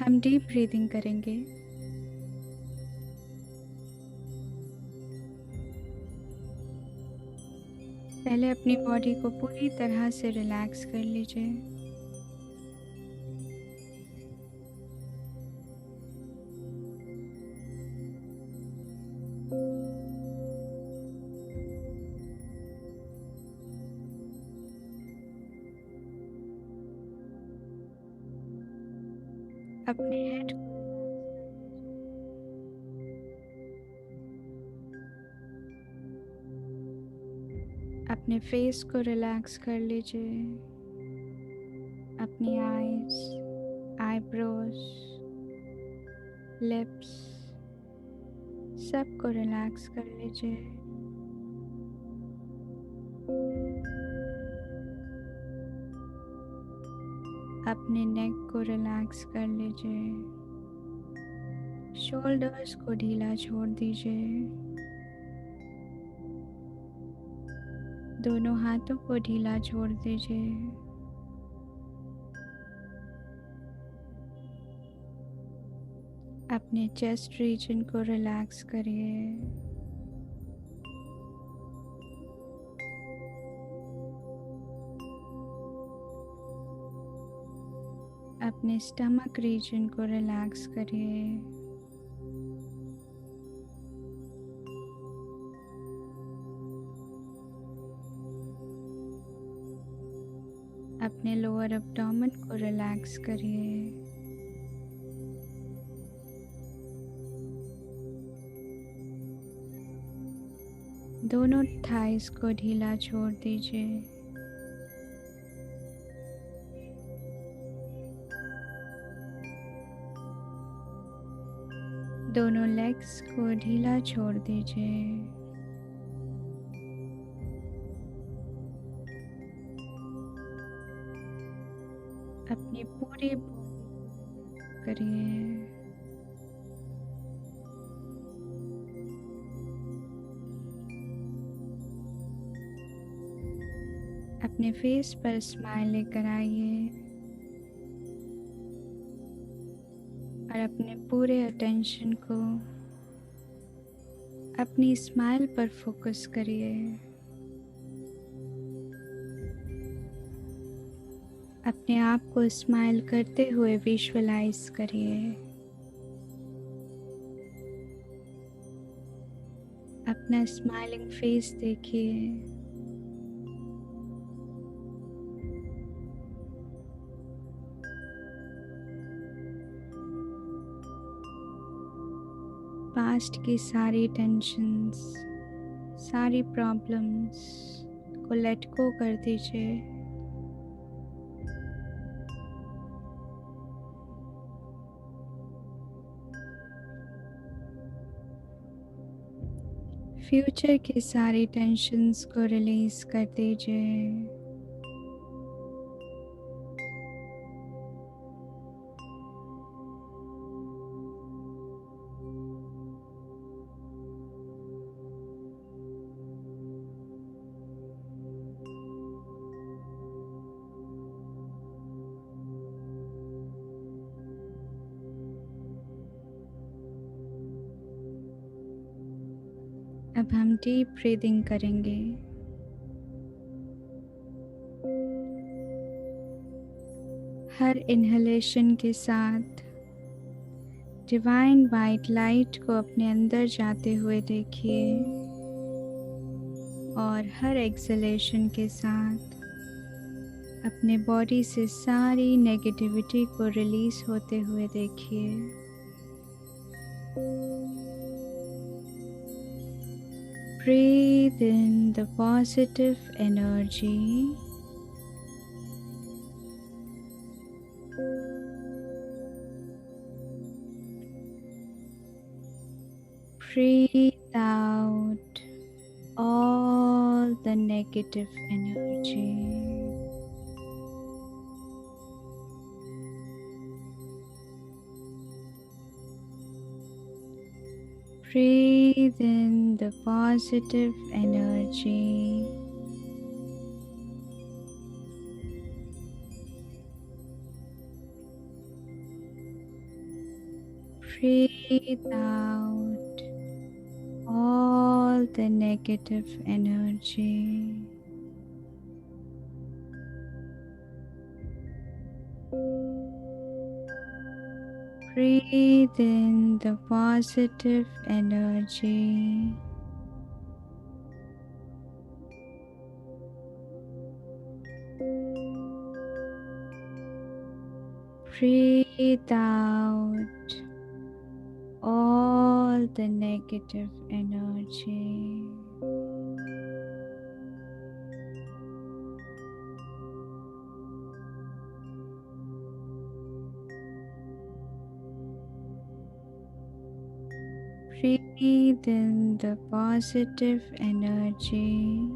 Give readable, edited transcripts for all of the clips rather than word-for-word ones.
हम deep breathing करेंगे। पहले अपनी बॉडी को पूरी तरह से रिलैक्स कर लीजिए। अपने हेड को अपने फेस को रिलैक्स कर लीजिए। अपनी आईज, आईब्रोज, लिप्स सबको रिलैक्स कर लीजिए। अपने नेक को रिलैक्स कर लीजिए। शोल्डर्स को ढीला छोड़ दीजिए। दोनों हाथों को ढीला छोड़ दीजिए। अपने चेस्ट रीजन को रिलैक्स करिए। अपने स्टमक रीजन को रिलैक्स करिए। अपने लोअर एब्डोमेन को रिलैक्स करिए। दोनों थाइस को ढीला छोड़ दीजिए। दोनों लेग्स को ढीला छोड़ दीजिए। अपनी पूरी बॉडी करिए। अपने फेस पर स्माइल लेकर आइए और अपने पूरे अटेंशन को अपनी स्माइल पर फोकस करिए। अपने आप को स्माइल करते हुए विजुअलाइज करिए। अपना स्माइलिंग फेस देखिए। पास्ट की सारी टेंशन्स, सारी प्रॉब्लम्स को लेट गो कर दीजिए। फ्यूचर की सारी टेंशन्स को रिलीज कर दीजिए। अब हम डीप ब्रीदिंग करेंगे। हर इन्हेलेशन के साथ डिवाइन वाइट लाइट को अपने अंदर जाते हुए देखिए और हर एक्सहेलेशन के साथ अपने बॉडी से सारी नेगेटिविटी को रिलीज होते हुए देखिए। Breathe in the positive energy. Breathe out all the negative energy. Breathe in the positive energy. Breathe out all the negative energy. Breathe in the positive energy. Breathe out all the negative energy. Breathe in the positive energy.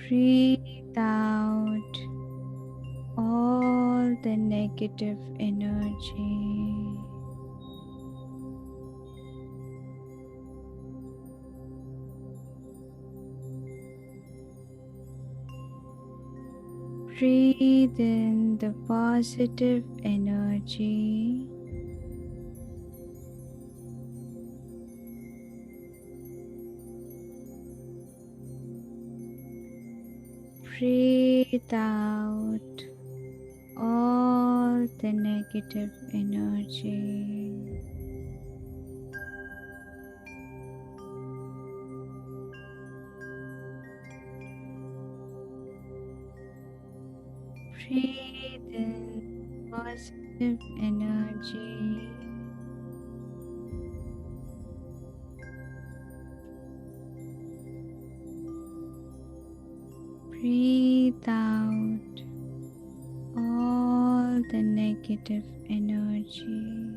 Breathe out all the negative energy. Breathe in the positive energy. Breathe out all the negative energy. Breathe in positive energy. Breathe out all the negative energy.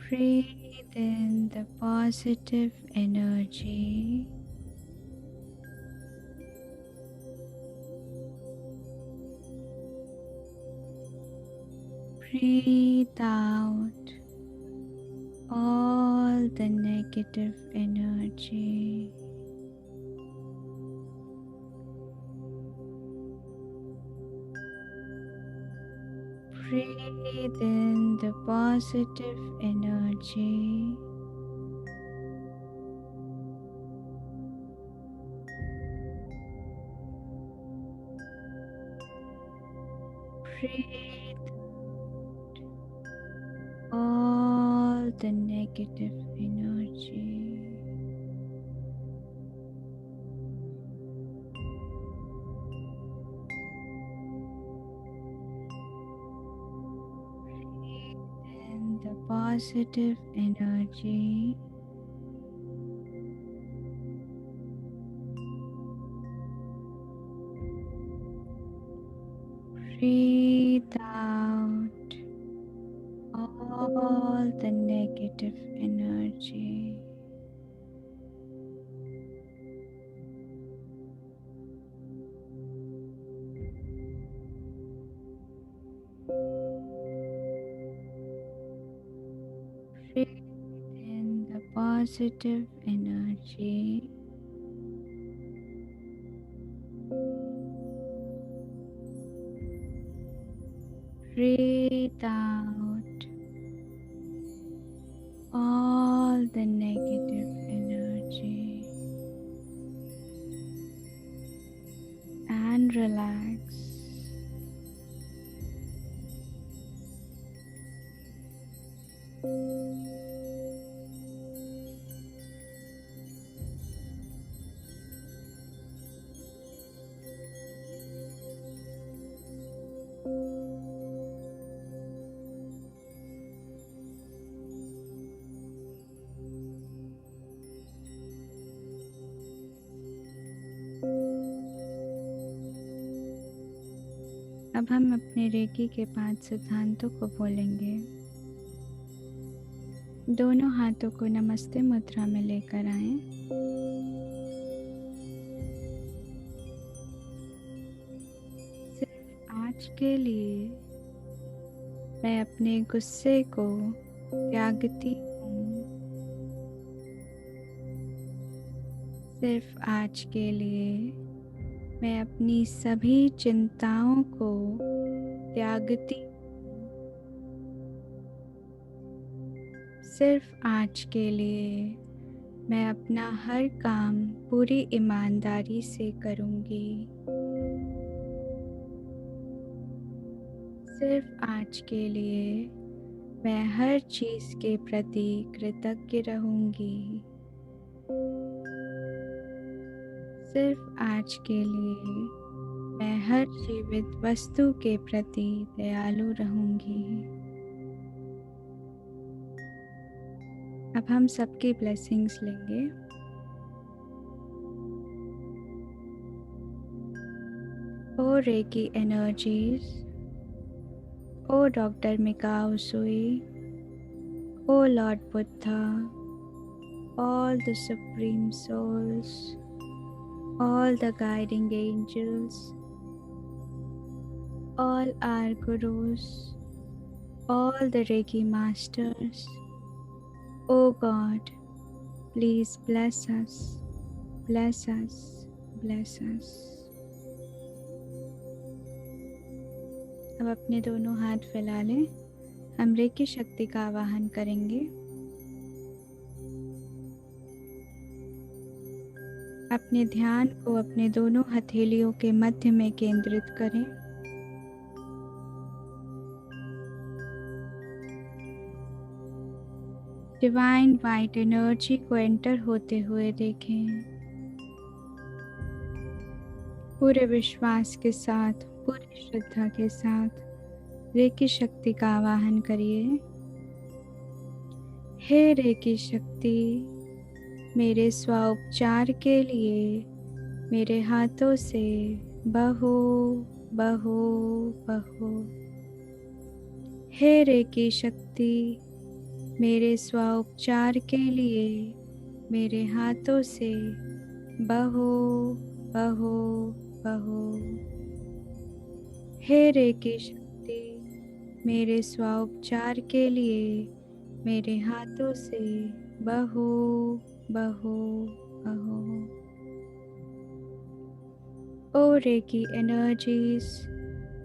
Breathe in the positive energy. Breathe out all the negative energy. Breathe in the positive energy. Breathe all the negative energy. Breathe in the positive energy. Breathe out all the negative energy. Breathe in the positive energy. Breathe out all the negative energy and relax. अब हम अपने recce के 5 सिद्धांतों को बोलेंगे। दोनों हाथों को नमस्ते मुद्रा में लेकर आएं। सिर्फ आज के लिए मैं अपने गुस्से को त्यागती हूँ। सिर्फ आज के लिए मैं अपनी सभी चिंताओं को त्यागती हूँ। सिर्फ आज के लिए मैं अपना हर काम पूरी ईमानदारी से करूँगी। सिर्फ आज के लिए मैं हर चीज़ के प्रति कृतज्ञ रहूँगी। सिर्फ आज के लिए मैं हर जीवित वस्तु के प्रति दयालु रहूँगी। अब हम सबकी ब्लेसिंग्स लेंगे। O reiki energies, O doctor Mikao Usui, O lord Buddha, all the supreme souls, all the guiding angels, all our gurus, all the Reiki masters. Oh God, please bless us, bless us, bless us. अब अपने दोनों हाथ फैला लें। हम recce शक्ति का आवाहन करेंगे। अपने ध्यान को अपने दोनों हथेलियों के मध्य में केंद्रित करें। डिवाइन वाइट एनर्जी को एंटर होते हुए देखें। पूरे विश्वास के साथ, पूरी श्रद्धा के साथ रेकी शक्ति का आवाहन करिए। हे रेकी शक्ति, मेरे स्वोपचार के लिए मेरे हाथों से बहो बहो बहो। हे रेकी शक्ति, मेरे स्वोपचार के लिए मेरे हाथों से बहो बहो बहो। हे रेकी शक्ति, मेरे स्वोपचार के लिए मेरे हाथों से बहो बहो बहो। Oh Reiki energies,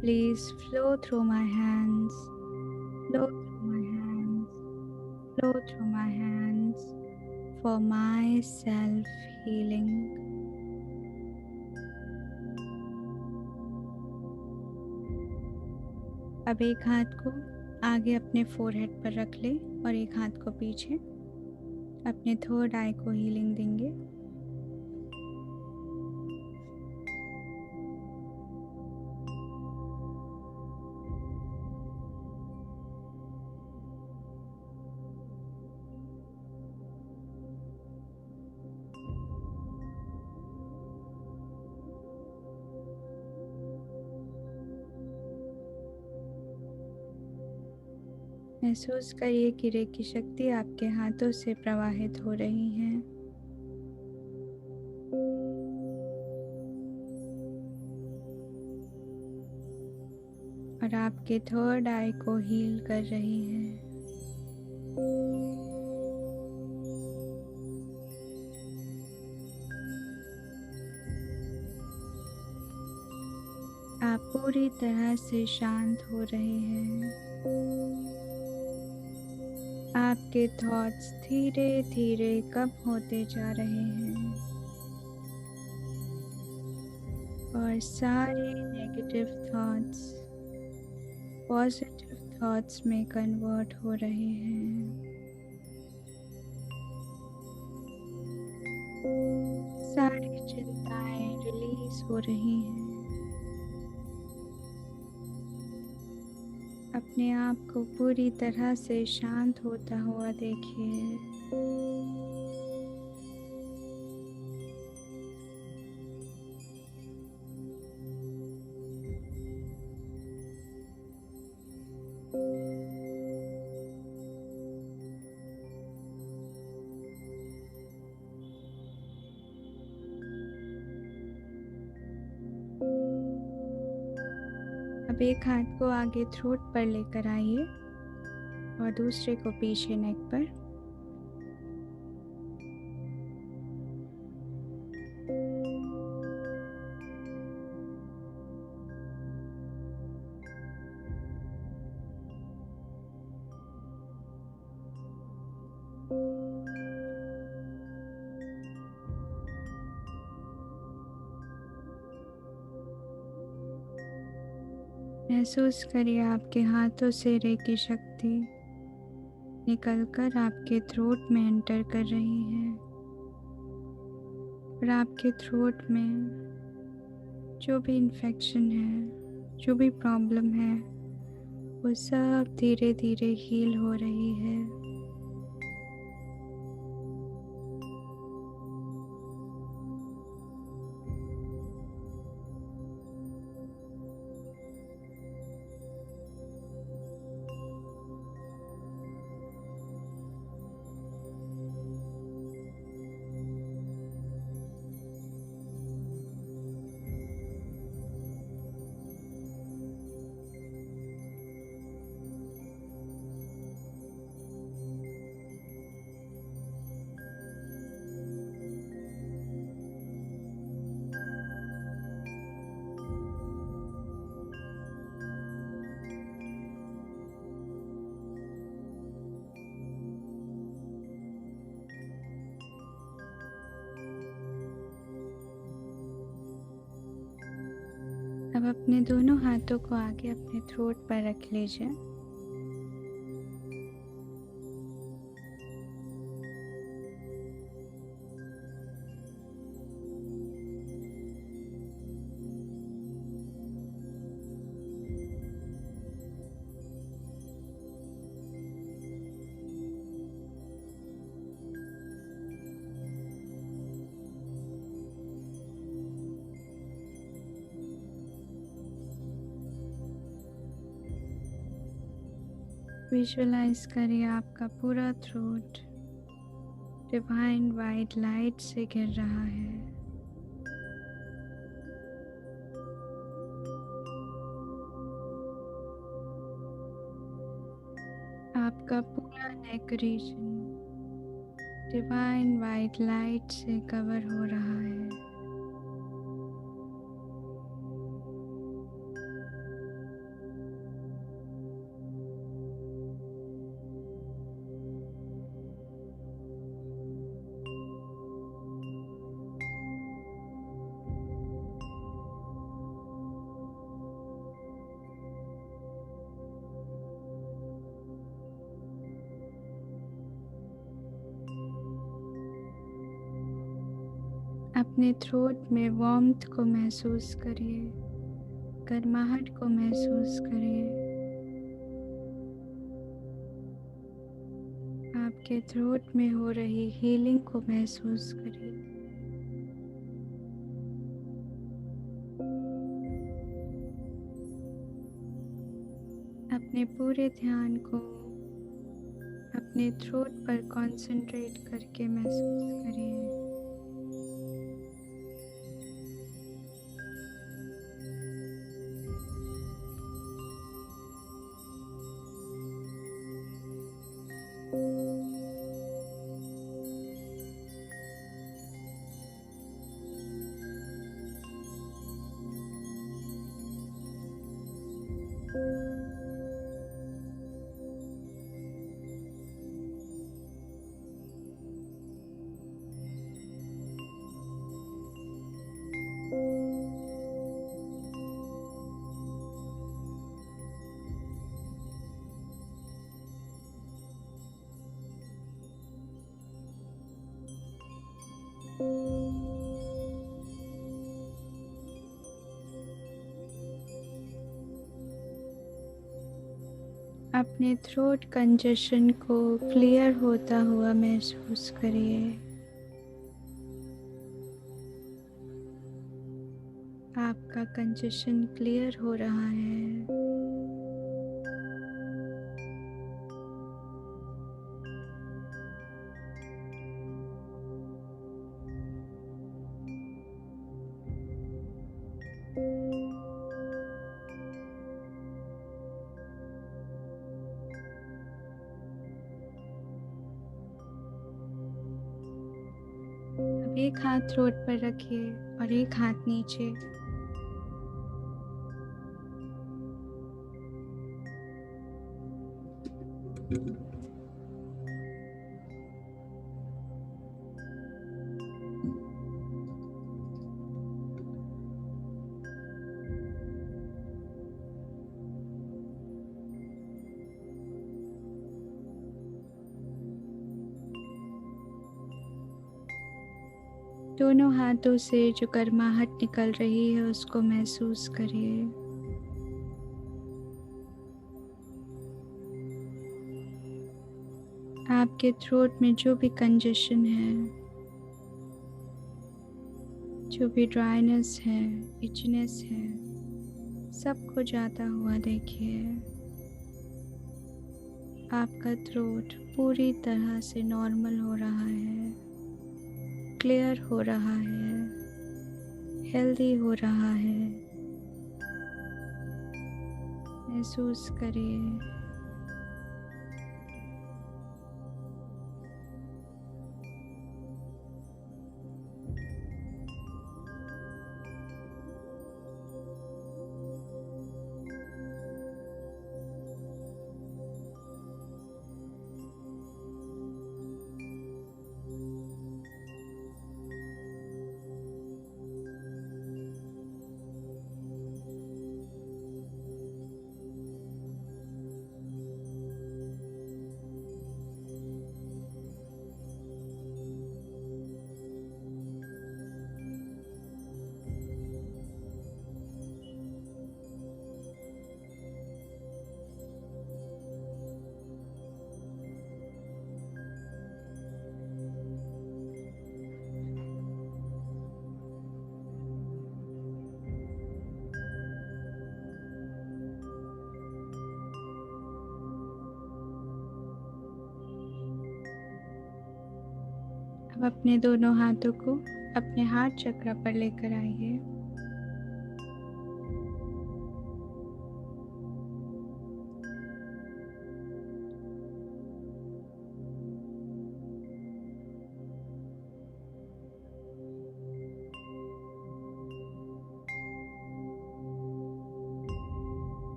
please flow through my hands, flow through my hands, flow through my hands for my self healing. अब एक हाथ को आगे अपने फोरहेड पर रख ले और एक हाथ को पीछे। अपने थर्ड आई को हीलिंग देंगे। महसूस करिए कि रेकी शक्ति आपके हाथों से प्रवाहित हो रही है। और आपके थर्ड आई को हील कर रही है। आप पूरी तरह से शांत हो रहे हैं। आपके थॉट्स धीरे धीरे कम होते जा रहे हैं और सारे नेगेटिव थॉट्स पॉजिटिव थॉट्स में कन्वर्ट हो रहे हैं। सारी चिंताएं रिलीज हो रही हैं। अपने आप को पूरी तरह से शांत होता हुआ देखिए। अब एक हाथ को आगे थ्रोट पर लेकर आइए और दूसरे को पीछे नेक पर। महसूस करिए आपके हाथों से रेकी शक्ति निकलकर आपके थ्रोट में एंटर कर रही है और आपके थ्रोट में जो भी इन्फेक्शन है, जो भी प्रॉब्लम है, वो सब धीरे धीरे हील हो रही है। अब अपने दोनों हाथों को आगे अपने थ्रोट पर रख लीजिए। विजुअलाइज करिए आपका पूरा थ्रोट डिवाइन वाइट लाइट से घिर रहा है। आपका पूरा neck region divine white light से कवर हो रहा है। अपने थ्रोट में वार्मथ को महसूस करिए, गर्माहट को महसूस करिए। आपके थ्रोट में हो रही हीलिंग को महसूस करिए। अपने पूरे ध्यान को अपने थ्रोट पर कंसंट्रेट करके महसूस करिए। अपने थ्रोट कंजेशन को क्लियर होता हुआ महसूस करिए। आपका कंजेशन क्लियर हो रहा है। एक हाथ थ्रोट पर रखिए और एक हाथ नीचे। दोनों हाथों से जो गर्माहट निकल रही है उसको महसूस करिए। आपके थ्रोट में जो भी कंजेशन है, जो भी ड्राइनेस है, इचनेस है, सबको जाता हुआ देखिए। आपका थ्रोट पूरी तरह से नॉर्मल हो रहा है, क्लियर हो रहा है, हेल्दी हो रहा है। महसूस करिए। अब अपने दोनों हाथों को अपने हार्ट चक्र पर लेकर आइए।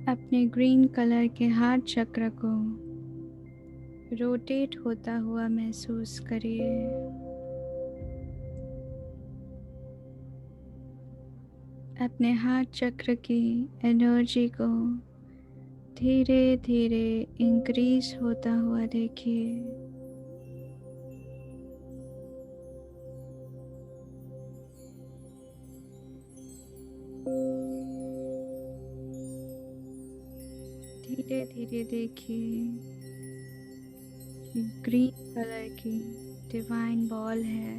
अपने ग्रीन कलर के हार्ट चक्र को रोटेट होता हुआ महसूस करिए। अपने हार्ट चक्र की एनर्जी को धीरे धीरे इंक्रीज होता हुआ देखिए। धीरे धीरे देखिए कि ग्रीन कलर की डिवाइन बॉल है।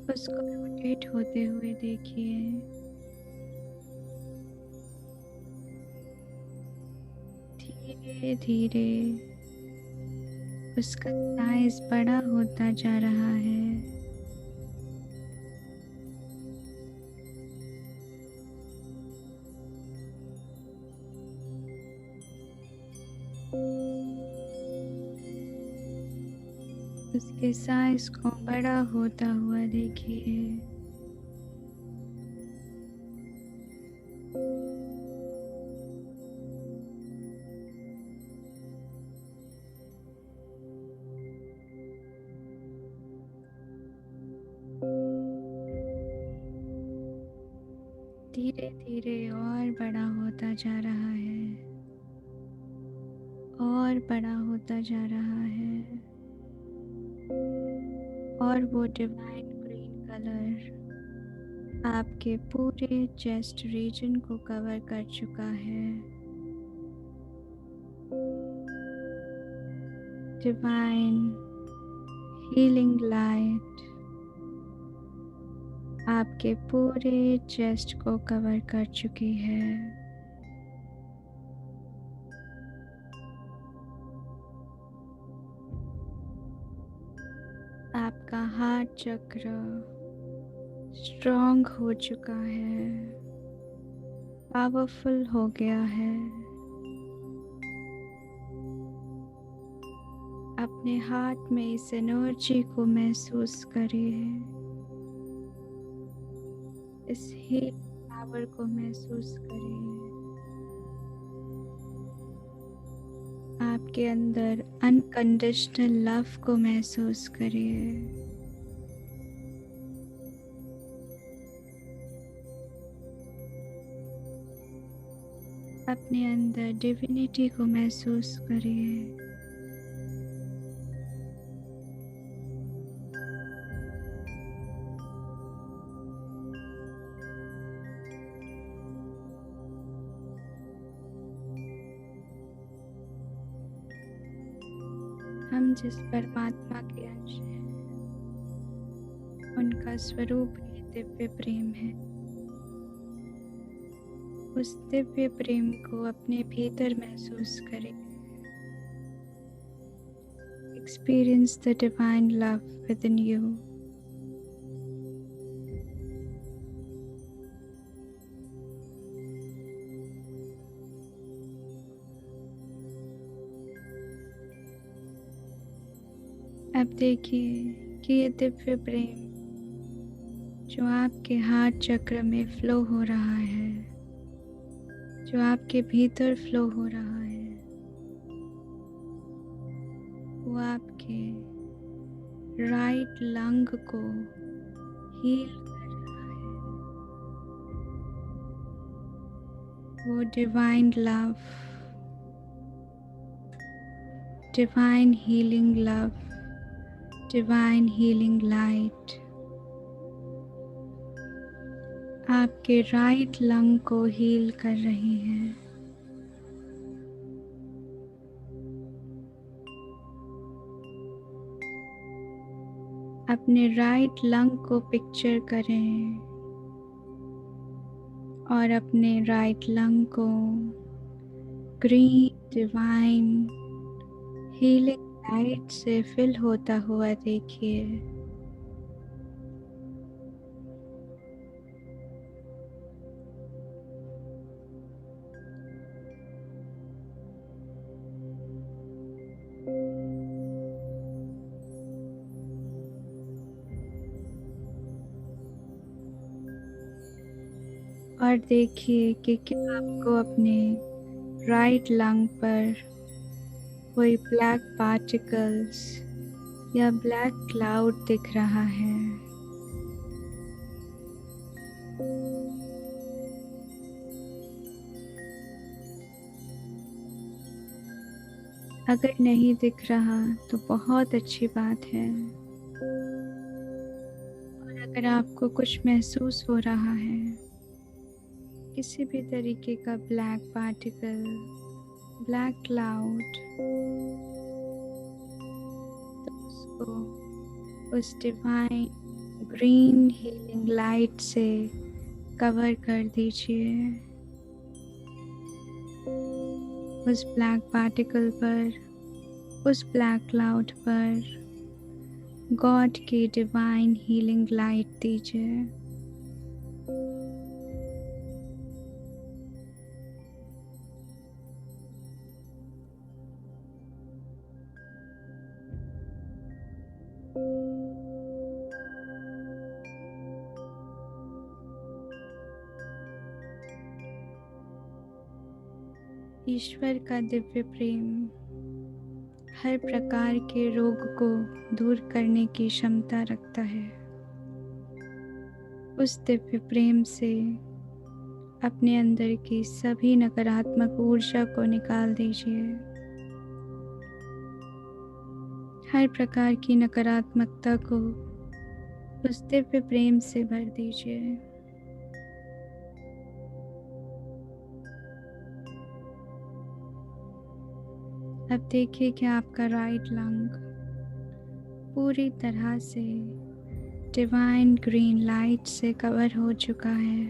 उसको रोटेट होते हुए देखिए। धीरे धीरे उसका साइज बड़ा होता जा रहा है। उसके साइज को बड़ा होता हुआ देखिए। धीरे धीरे और बड़ा होता जा रहा है, और बड़ा होता जा रहा है, और वो डिवाइन ग्रीन कलर आपके पूरे चेस्ट रीजन को कवर कर चुका है। डिवाइन हीलिंग लाइट आपके पूरे चेस्ट को कवर कर चुकी है। आपका हार्ट चक्र स्ट्रॉन्ग हो चुका है, पावरफुल हो गया है। अपने हार्ट में इस एनर्जी को महसूस करिए, इस हील पावर को महसूस करिए। आपके अंदर अनकंडीशनल लव को महसूस करिए। अपने अंदर डिविनिटी को महसूस करिए। हम जिस परमात्मा के अंश हैं, उनका स्वरूप ही दिव्य प्रेम है। उस दिव्य प्रेम को अपने भीतर महसूस करें। Experience the divine love with in you. अब देखिए कि ये दिव्य प्रेम जो आपके हार्ट चक्र में फ्लो हो रहा है, जो आपके भीतर फ्लो हो रहा है, वो आपके राइट लंग को हील कर रहा है। वो divine love, divine healing love, divine healing light आपके राइट लंग को हील कर रही है। अपने राइट लंग को पिक्चर करें और अपने राइट लंग को ग्रीन डिवाइन हीलिंग लाइट से फिल होता हुआ देखिए। और देखिए कि क्या आपको अपने राइट लंग पर कोई ब्लैक पार्टिकल्स या ब्लैक क्लाउड दिख रहा है। अगर नहीं दिख रहा तो बहुत अच्छी बात है। और अगर आपको कुछ महसूस हो रहा है, किसी भी तरीके का ब्लैक पार्टिकल, ब्लैक क्लाउड, तो उसको उस डिवाइन ग्रीन हीलिंग लाइट से कवर कर दीजिए। उस ब्लैक पार्टिकल पर, उस ब्लैक क्लाउड पर गॉड की डिवाइन हीलिंग लाइट दीजिए। ईश्वर का दिव्य प्रेम हर प्रकार के रोग को दूर करने की क्षमता रखता है। उस दिव्य प्रेम से अपने अंदर की सभी नकारात्मक ऊर्जा को निकाल दीजिए। हर प्रकार की नकारात्मकता को उस दिव्य प्रेम से भर दीजिए। अब देखिए कि आपका राइट लंग पूरी तरह से डिवाइन ग्रीन लाइट से कवर हो चुका है।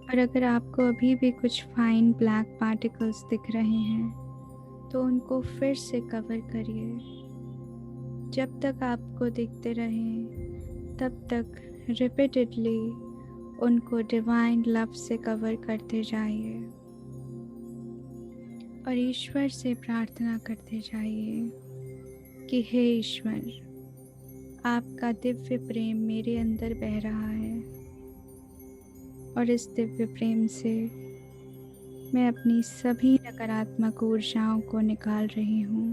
और अगर आपको अभी भी कुछ फाइन ब्लैक पार्टिकल्स दिख रहे हैं तो उनको फिर से कवर करिए। जब तक आपको दिखते रहें तब तक रिपीटेडली उनको डिवाइन लव से कवर करते जाइए और ईश्वर से प्रार्थना करते जाइए कि हे ईश्वर, आपका दिव्य प्रेम मेरे अंदर बह रहा है और इस दिव्य प्रेम से मैं अपनी सभी नकारात्मक ऊर्जाओं को निकाल रही हूँ।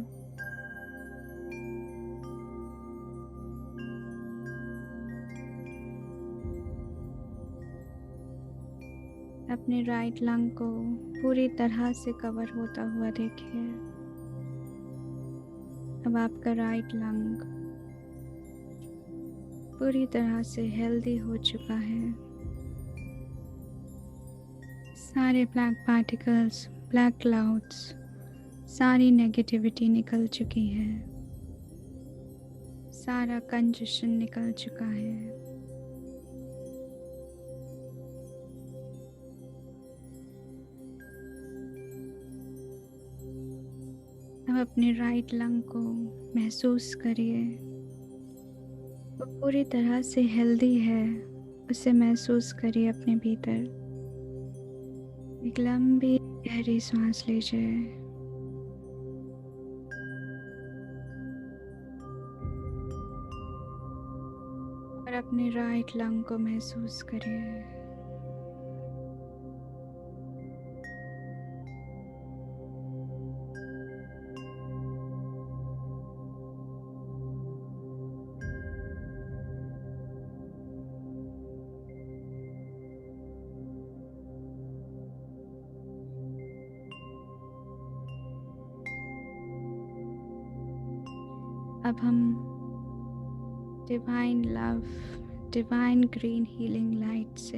अपने राइट लंग को पूरी तरह से कवर होता हुआ देखिए। अब आपका राइट लंग पूरी तरह से हेल्दी हो चुका है। सारे ब्लैक पार्टिकल्स, ब्लैक क्लाउड्स, सारी नेगेटिविटी निकल चुकी है। सारा कंजेशन निकल चुका है। अब अपने राइट लंग को महसूस करिए, वो पूरी तरह से हेल्दी है। उसे महसूस करिए अपने भीतर। एक लंबी गहरी सांस लीजिए और अपने राइट लंग को महसूस करिए। अब हम divine love, divine green healing light से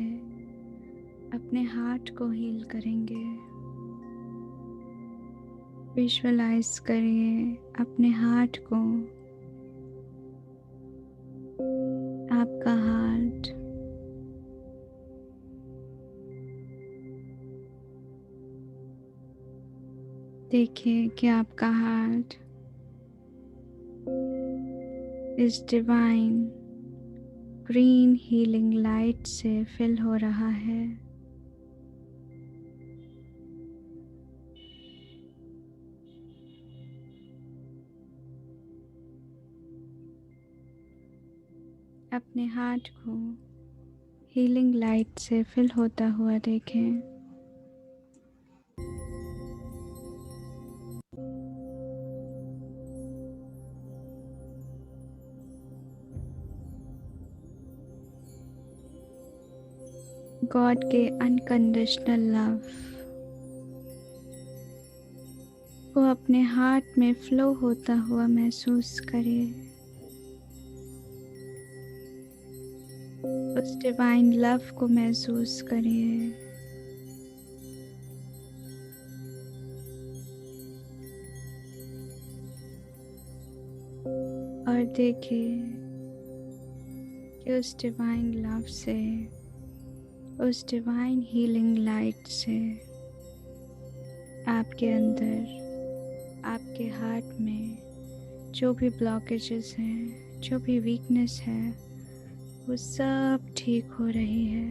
अपने हार्ट को हील करेंगे। विजुअलाइज करिए अपने हार्ट को, आपका हार्ट देखिए कि आपका हार्ट इस डिवाइन ग्रीन हीलिंग लाइट से फिल हो रहा है। अपने हार्ट को हीलिंग लाइट से फिल होता हुआ देखें। गॉड के अनकंडीशनल लव को अपने हार्ट में फ्लो होता हुआ महसूस करिए। उस डिवाइन लव को महसूस करिए। और देखिए कि उस डिवाइन लव से, उस डिवाइन हीलिंग लाइट से आपके अंदर, आपके हार्ट में जो भी ब्लॉकेजेस हैं, जो भी वीकनेस है, वो सब ठीक हो रही है।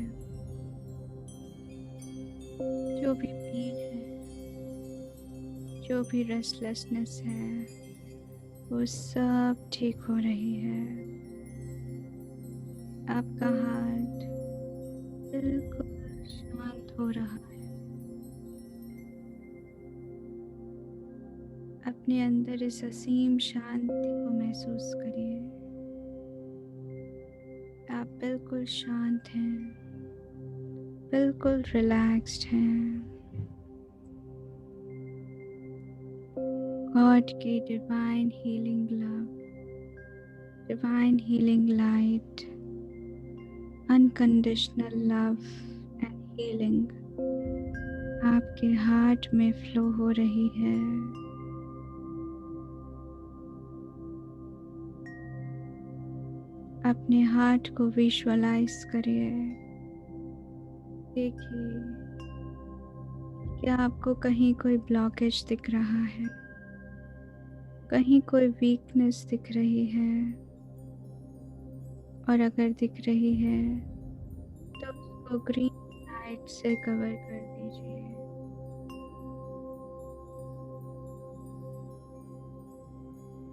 जो भी पेन है, जो भी रेस्टलेसनेस है, वो सब ठीक हो रही है। आपका हार्ट बिल्कुल शांत हो रहा है। अपने अंदर इस असीम शांति को महसूस करिए। आप बिल्कुल शांत हैं, बिल्कुल रिलैक्स्ड हैं। गॉड की divine healing love, divine healing light, unconditional love and healing आपके हार्ट में फ्लो हो रही है। अपने हार्ट को विजुअलाइज करिए। देखिए, क्या आपको कहीं कोई ब्लॉकेज दिख रहा है? कहीं कोई वीकनेस दिख रही है? और अगर दिख रही है तो उसको ग्रीन लाइट से कवर कर दीजिए।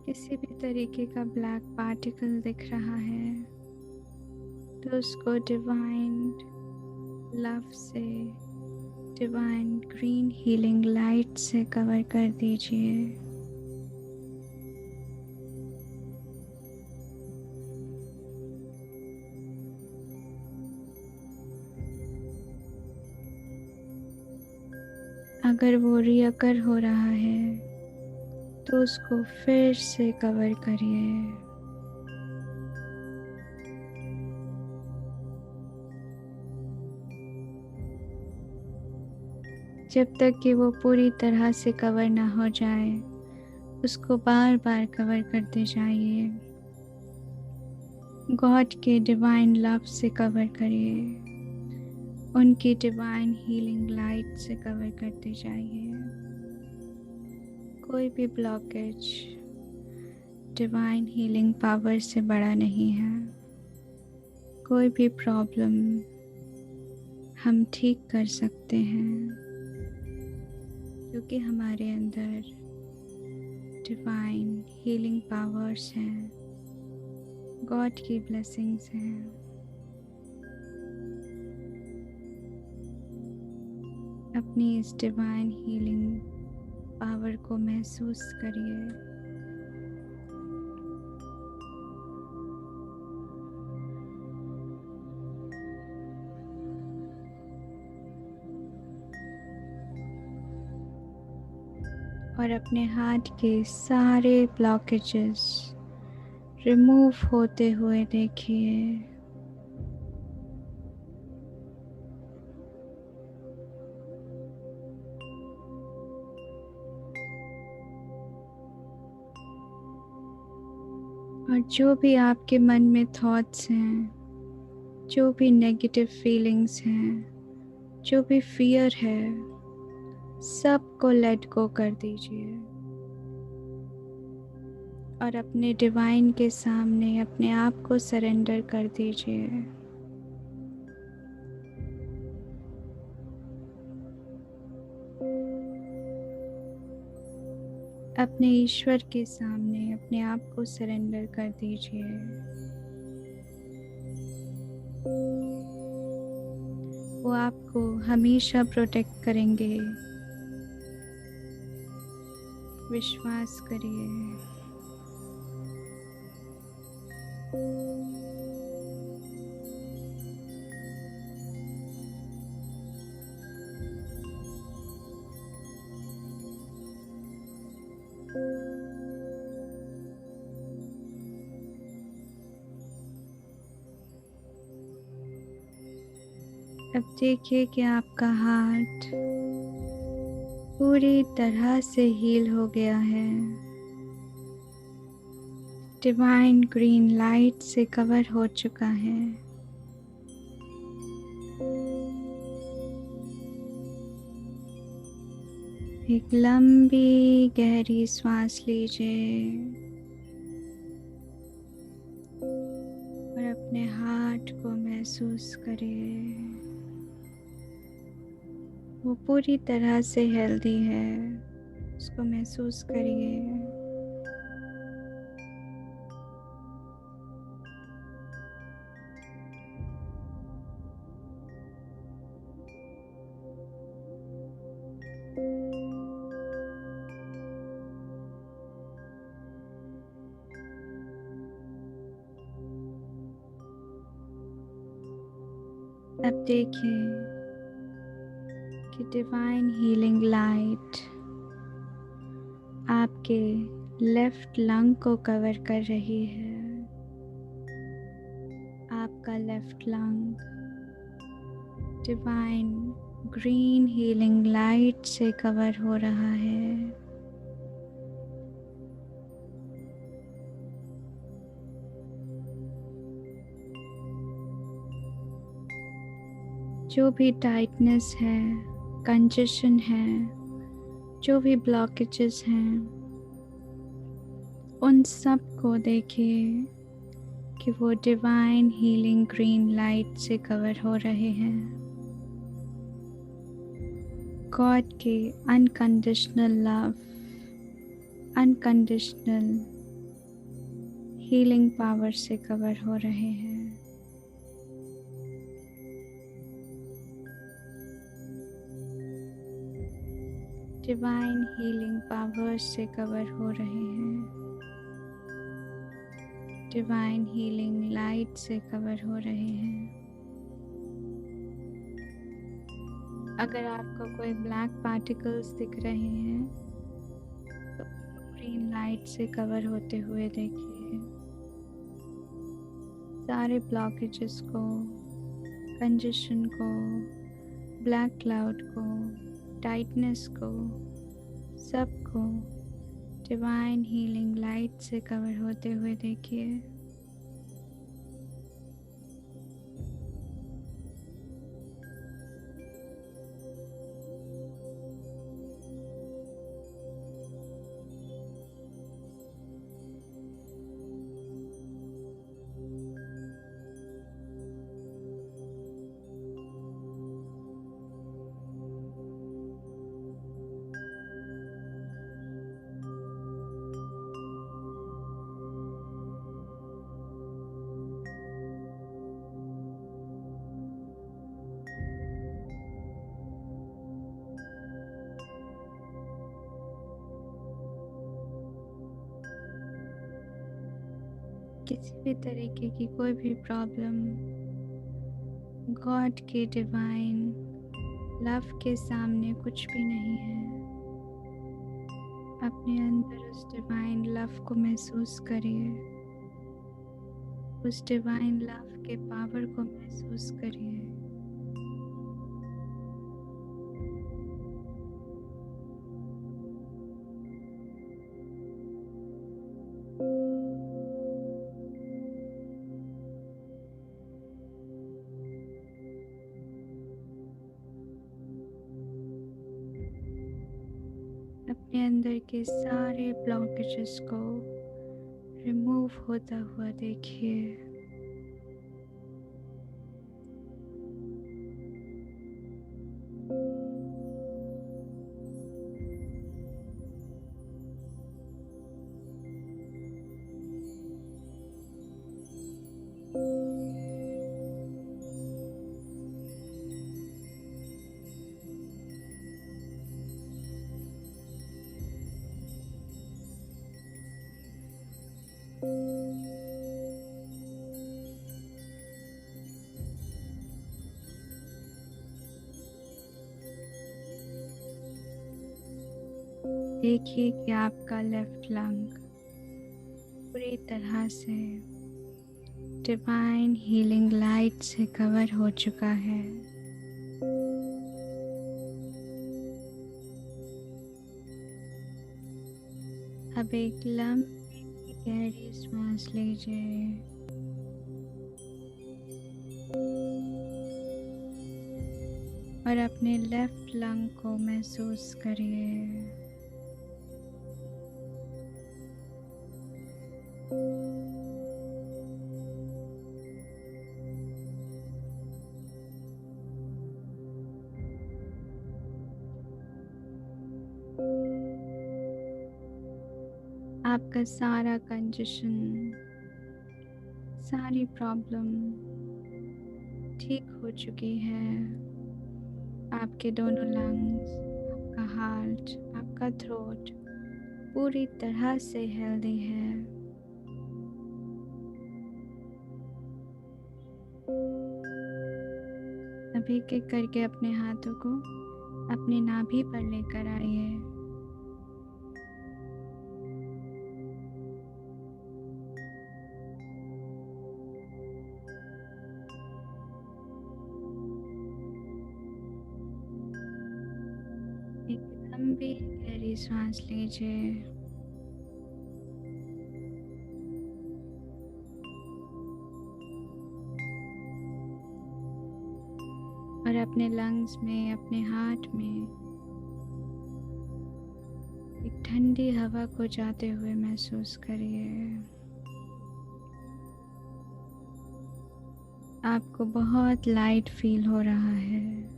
किसी भी तरीके का ब्लैक पार्टिकल दिख रहा है तो उसको डिवाइन लव से, डिवाइन ग्रीन हीलिंग लाइट से कवर कर दीजिए। अगर वो रिअकर हो रहा है तो उसको फिर से कवर करिए। जब तक कि वो पूरी तरह से कवर ना हो जाए, उसको बार बार कवर करते जाइए। गॉड के डिवाइन लव से कवर करिए, उनकी डिवाइन हीलिंग लाइट से कवर करते जाइए। कोई भी ब्लॉकेज डिवाइन हीलिंग पावर से बड़ा नहीं है। कोई भी प्रॉब्लम हम ठीक कर सकते हैं, क्योंकि हमारे अंदर डिवाइन हीलिंग पावर्स हैं, गॉड की ब्लेसिंग्स हैं। अपनी इस डिवाइन हीलिंग पावर को महसूस करिए। और अपने हार्ट के सारे ब्लॉकेजेस रिमूव होते हुए देखिए। और जो भी आपके मन में थॉट्स हैं, जो भी नेगेटिव फीलिंग्स हैं, जो भी फियर है, सबको लेट गो कर दीजिए और अपने डिवाइन के सामने अपने आप को सरेंडर कर दीजिए। अपने ईश्वर के सामने अपने आप को सरेंडर कर दीजिए। वो आपको हमेशा प्रोटेक्ट करेंगे, विश्वास करिए। अब देखिए कि आपका हार्ट पूरी तरह से हील हो गया है, डिवाइन ग्रीन लाइट से कवर हो चुका है। एक लंबी गहरी सांस लीजिए और अपने हार्ट को महसूस करिए। वो पूरी तरह से हेल्दी है, उसको महसूस करिए। अब देखिए कि डिवाइन हीलिंग लाइट आपके लेफ्ट लंग को कवर कर रही है। आपका left lung divine green healing light से कवर हो रहा है। जो भी टाइटनेस है, कंजेशन है, जो भी ब्लॉकेजेस हैं, उन सब को देखिए कि वो डिवाइन हीलिंग ग्रीन लाइट से कवर हो रहे हैं। गॉड के unconditional love, unconditional healing power से कवर हो रहे हैं। डिवाइन हीलिंग पावर से कवर हो रहे हैं। डिवाइन हीलिंग लाइट से कवर हो रहे हैं। अगर आपको कोई ब्लैक पार्टिकल्स दिख रहे हैं तो ग्रीन लाइट से कवर होते हुए देखिए। सारे ब्लॉकेजेस को, कंजेशन को, ब्लैक क्लाउड को, टाइटनेस को, सबको डिवाइन हीलिंग लाइट से कवर होते हुए देखिए। किसी भी तरीके की कोई भी प्रॉब्लम गॉड के डिवाइन लव के सामने कुछ भी नहीं है। अपने अंदर उस डिवाइन लव को महसूस करिए, उस डिवाइन लव के पावर को महसूस करिए। अपने अंदर के सारे ब्लॉकेजेस को रिमूव होता हुआ देखिए। देखिए कि आपका लेफ्ट लंग पूरी तरह से डिवाइन हीलिंग लाइट से कवर हो चुका है। अब एक लंबी गहरी सांस लीजिए और अपने लेफ्ट लंग को महसूस करिए। आपका सारा कंजेशन, सारी प्रॉब्लम ठीक हो चुकी है। आपके दोनों लंग्स, आपका हार्ट, आपका थ्रोट पूरी तरह से हेल्दी है। अब एक एक करके अपने हाथों को अपनी नाभि पर लेकर आइए। लंबी गहरी सांस लीजिए और अपने लंग्स में, अपने हार्ट में एक ठंडी हवा को जाते हुए महसूस करिए। आपको बहुत लाइट फील हो रहा है।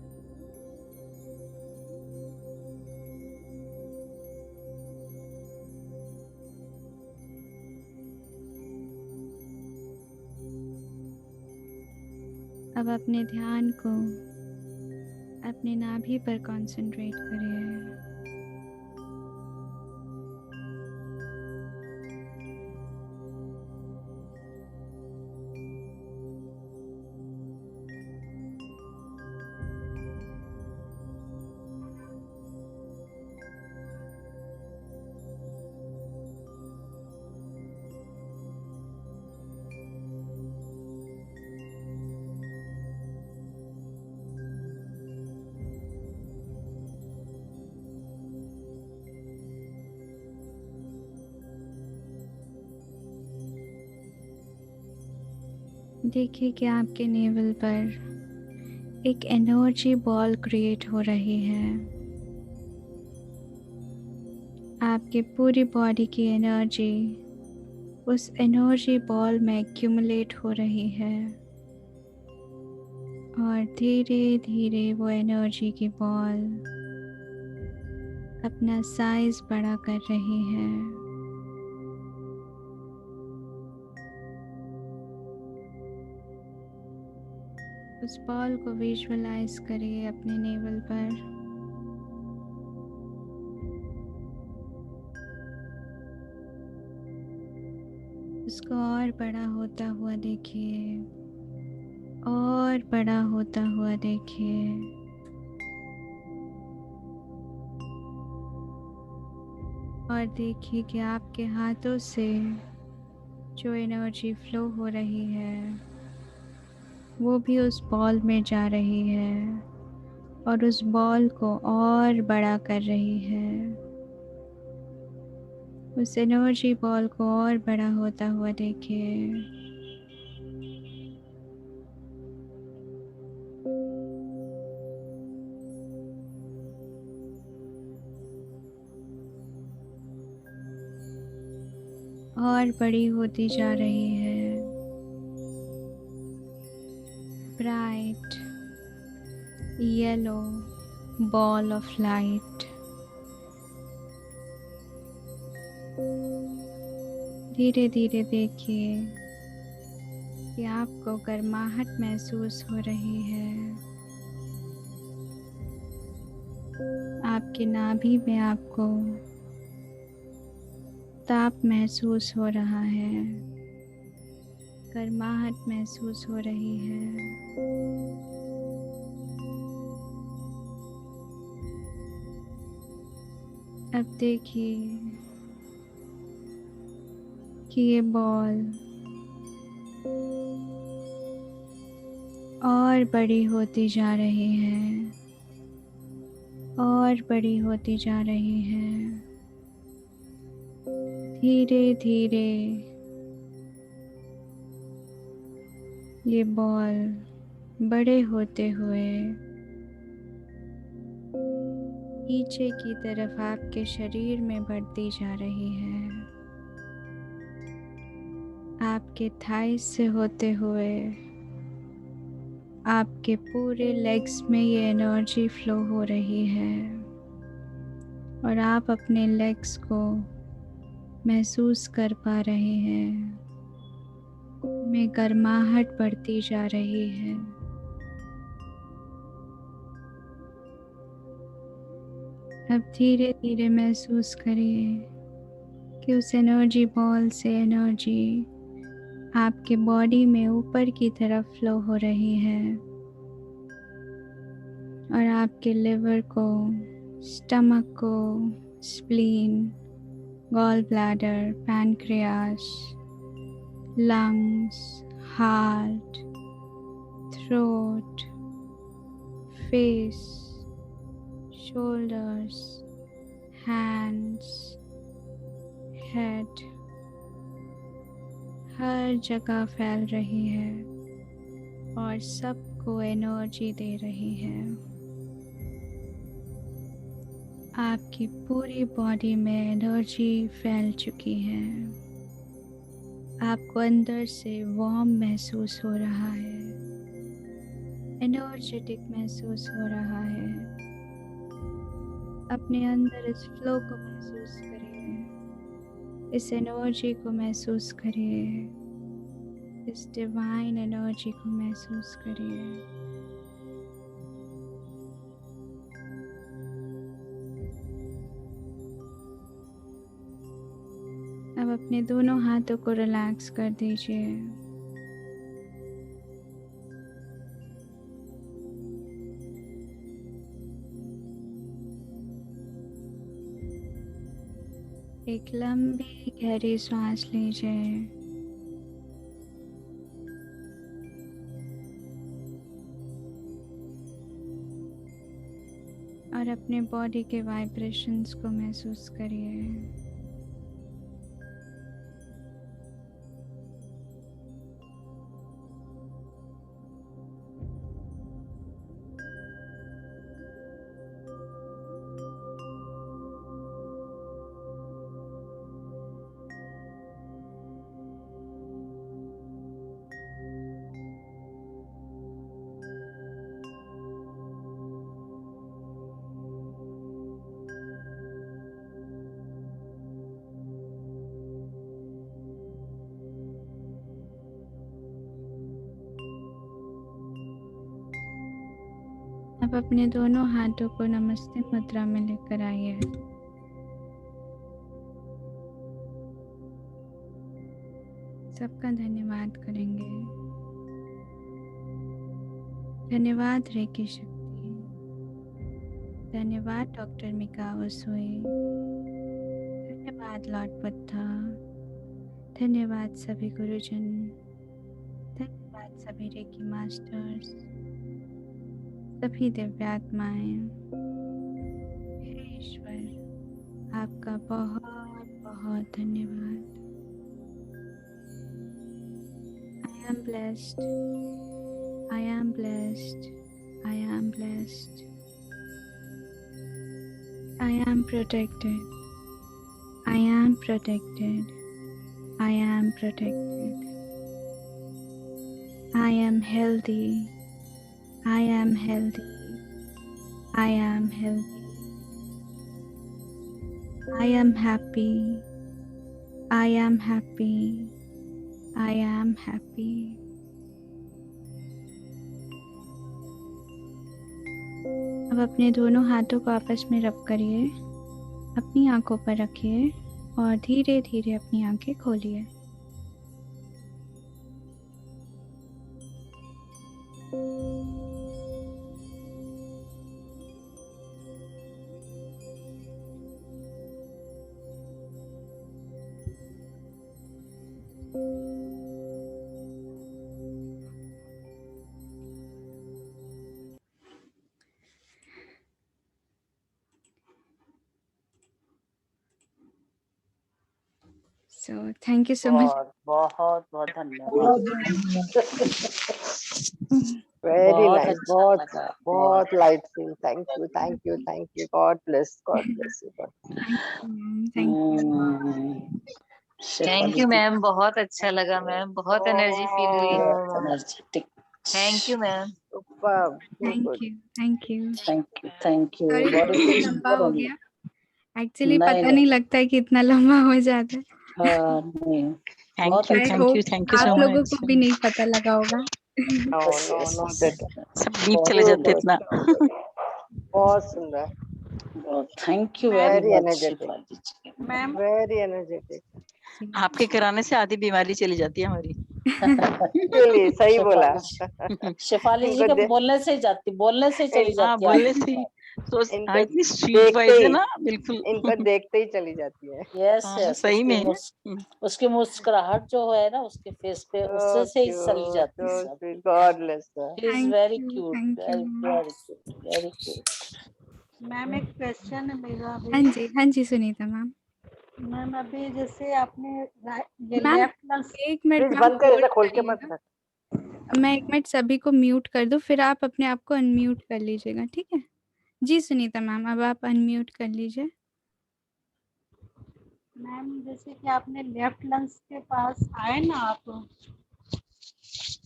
अब अपने ध्यान को अपने नाभि पर कंसंट्रेट करिए। देखिए कि आपके नेवल पर एक एनर्जी बॉल क्रिएट हो रही है। आपकी पूरी बॉडी की एनर्जी उस एनर्जी बॉल में एक्यूमुलेट हो रही है और धीरे धीरे वो एनर्जी की बॉल अपना साइज बड़ा कर रही है। उस बॉल को विजुअलाइज करिए अपने नेवल पर। उसको और बड़ा होता हुआ देखिए, और बड़ा होता हुआ देखिए। और देखिए कि आपके हाथों से जो एनर्जी फ्लो हो रही है वो भी उस बॉल में जा रही है और उस बॉल को और बड़ा कर रही है। उस एनर्जी बॉल को और बड़ा होता हुआ देखिए। और बड़ी होती जा रही है। Bright yellow ball of light धीरे धीरे देखिए कि आपको गर्माहट महसूस हो रही है। आपके नाभि में आपको ताप महसूस हो रहा है, गर्माहट महसूस हो रही है। अब देखिए कि ये बॉल और बड़ी होती जा रही है, और बड़ी होती जा रही है। धीरे धीरे ये बॉल बड़े होते हुए नीचे की तरफ आपके शरीर में बढ़ती जा रही है। आपके थाइस से होते हुए आपके पूरे लेग्स में ये एनर्जी फ्लो हो रही है और आप अपने लेग्स को महसूस कर पा रहे हैं। में गर्माहट बढ़ती जा रही है। अब धीरे धीरे महसूस करिए कि उस एनर्जी बॉल से एनर्जी आपके बॉडी में ऊपर की तरफ फ्लो हो रही है और आपके लिवर को, स्टमक को, spleen, gall bladder, pancreas, lungs, heart, throat, face, shoulders, hands, head, हर जगह फैल रही है और सबको एनर्जी दे रही है। आपकी पूरी बॉडी में एनर्जी फैल चुकी है। आपको अंदर से वार्म महसूस हो रहा है, एनर्जेटिक महसूस हो रहा है। अपने अंदर इस फ्लो को महसूस करिए, इस एनर्जी को महसूस करिए, इस डिवाइन एनर्जी को महसूस करिए। अब अपने दोनों हाथों को रिलैक्स कर दीजिए। एक लंबी गहरी सांस लीजिए और अपने बॉडी के वाइब्रेशंस को महसूस करिए। अब अपने दोनों हाथों को नमस्ते मुद्रा में लेकर आइए। सबका धन्यवाद करेंगे। धन्यवाद रेकी शक्ति, धन्यवाद डॉक्टर मिकाओ सुई, धन्यवाद लॉर्ड बुद्धा, धन्यवाद सभी गुरुजन, धन्यवाद सभी रेकी मास्टर्स, सभी दिव्यात्माएं। हे ईश्वर, आपका बहुत बहुत धन्यवाद। I am blessed, I am blessed, I am blessed. I am protected, I am protected, I am protected. I am healthy, I am healthy, I am healthy. I am happy, I am happy, I am happy. अब अपने दोनों हाथों को आपस में रब करिए, अपनी आंखों पर रखिए और धीरे धीरे अपनी आंखें खोलिए। So thank you so much. बहुत बहुत धन्यवाद। Very बहुत nice. अच्छा बहुत लगा, बहुत lightful. Thank you, thank you, thank you. God bless. God bless you. God. Thank you. Thank you ma'am, बहुत अच्छा लगा मैम, बहुत एनर्जी फील हुई। Energetic. Thank you ma'am. Superb. Thank Good. you, thank you. Thank you, thank you. Sorry, body थोड़ा feels लंबा good हो only. गया। Actually नहीं, पता नहीं लगता है कि इतना लंबा हो जाता है। नहीं, बहुत I अच्छा। hope थैंक यू आप सो लोगों मच। को भी नहीं पता लगा होगा। No, Yes, no, yes, no. yes. That सब डीप बहुत चले जाते super. इतना। बहुत सुंदर. Thank you Ma'am, very Very much energetic. Shifali ji. Ma'am Very energetic. आपके कराने से आधी बीमारी चली जाती है हमारी। Actually, सही बोला. शिफाली जी इनको का बोलने से चली हाँ, जाती है। बोलने से ही सोच। इनको हाँ, इतनी स्वीट देखते वॉइस है ही ना, बिल्कुल। इनको देखते ही चली जाती है. यस हाँ, यस, सही में। उसकी मुस्कुराहट जो है ना उसके फेस पे, उससे से ही चली जाती है So सब। sweet. God bless her. He is Thank very you, cute, thank very you. very cute, very cute. Ma'am एक क्वेश्चन है मेरा हाँ अभी। जी सुनीता मैम। मैम अभी जैसे आपने ये मैम लेफ्ट लंग्स, एक मिनट प्लीज मैम बंद कर, होल्ड ऐसे खोल के मत करिएगा। रख। मैं एक मिनट सभी को म्यूट कर दूं, फिर आप अपने आप को अनम्यूट कर लीजिएगा, ठीक है? जी सुनीता मैम, अब आप अनम्यूट कर लीजिए। मैम जैसे कि आपने लेफ्ट लंग्स के पास आए ना आप,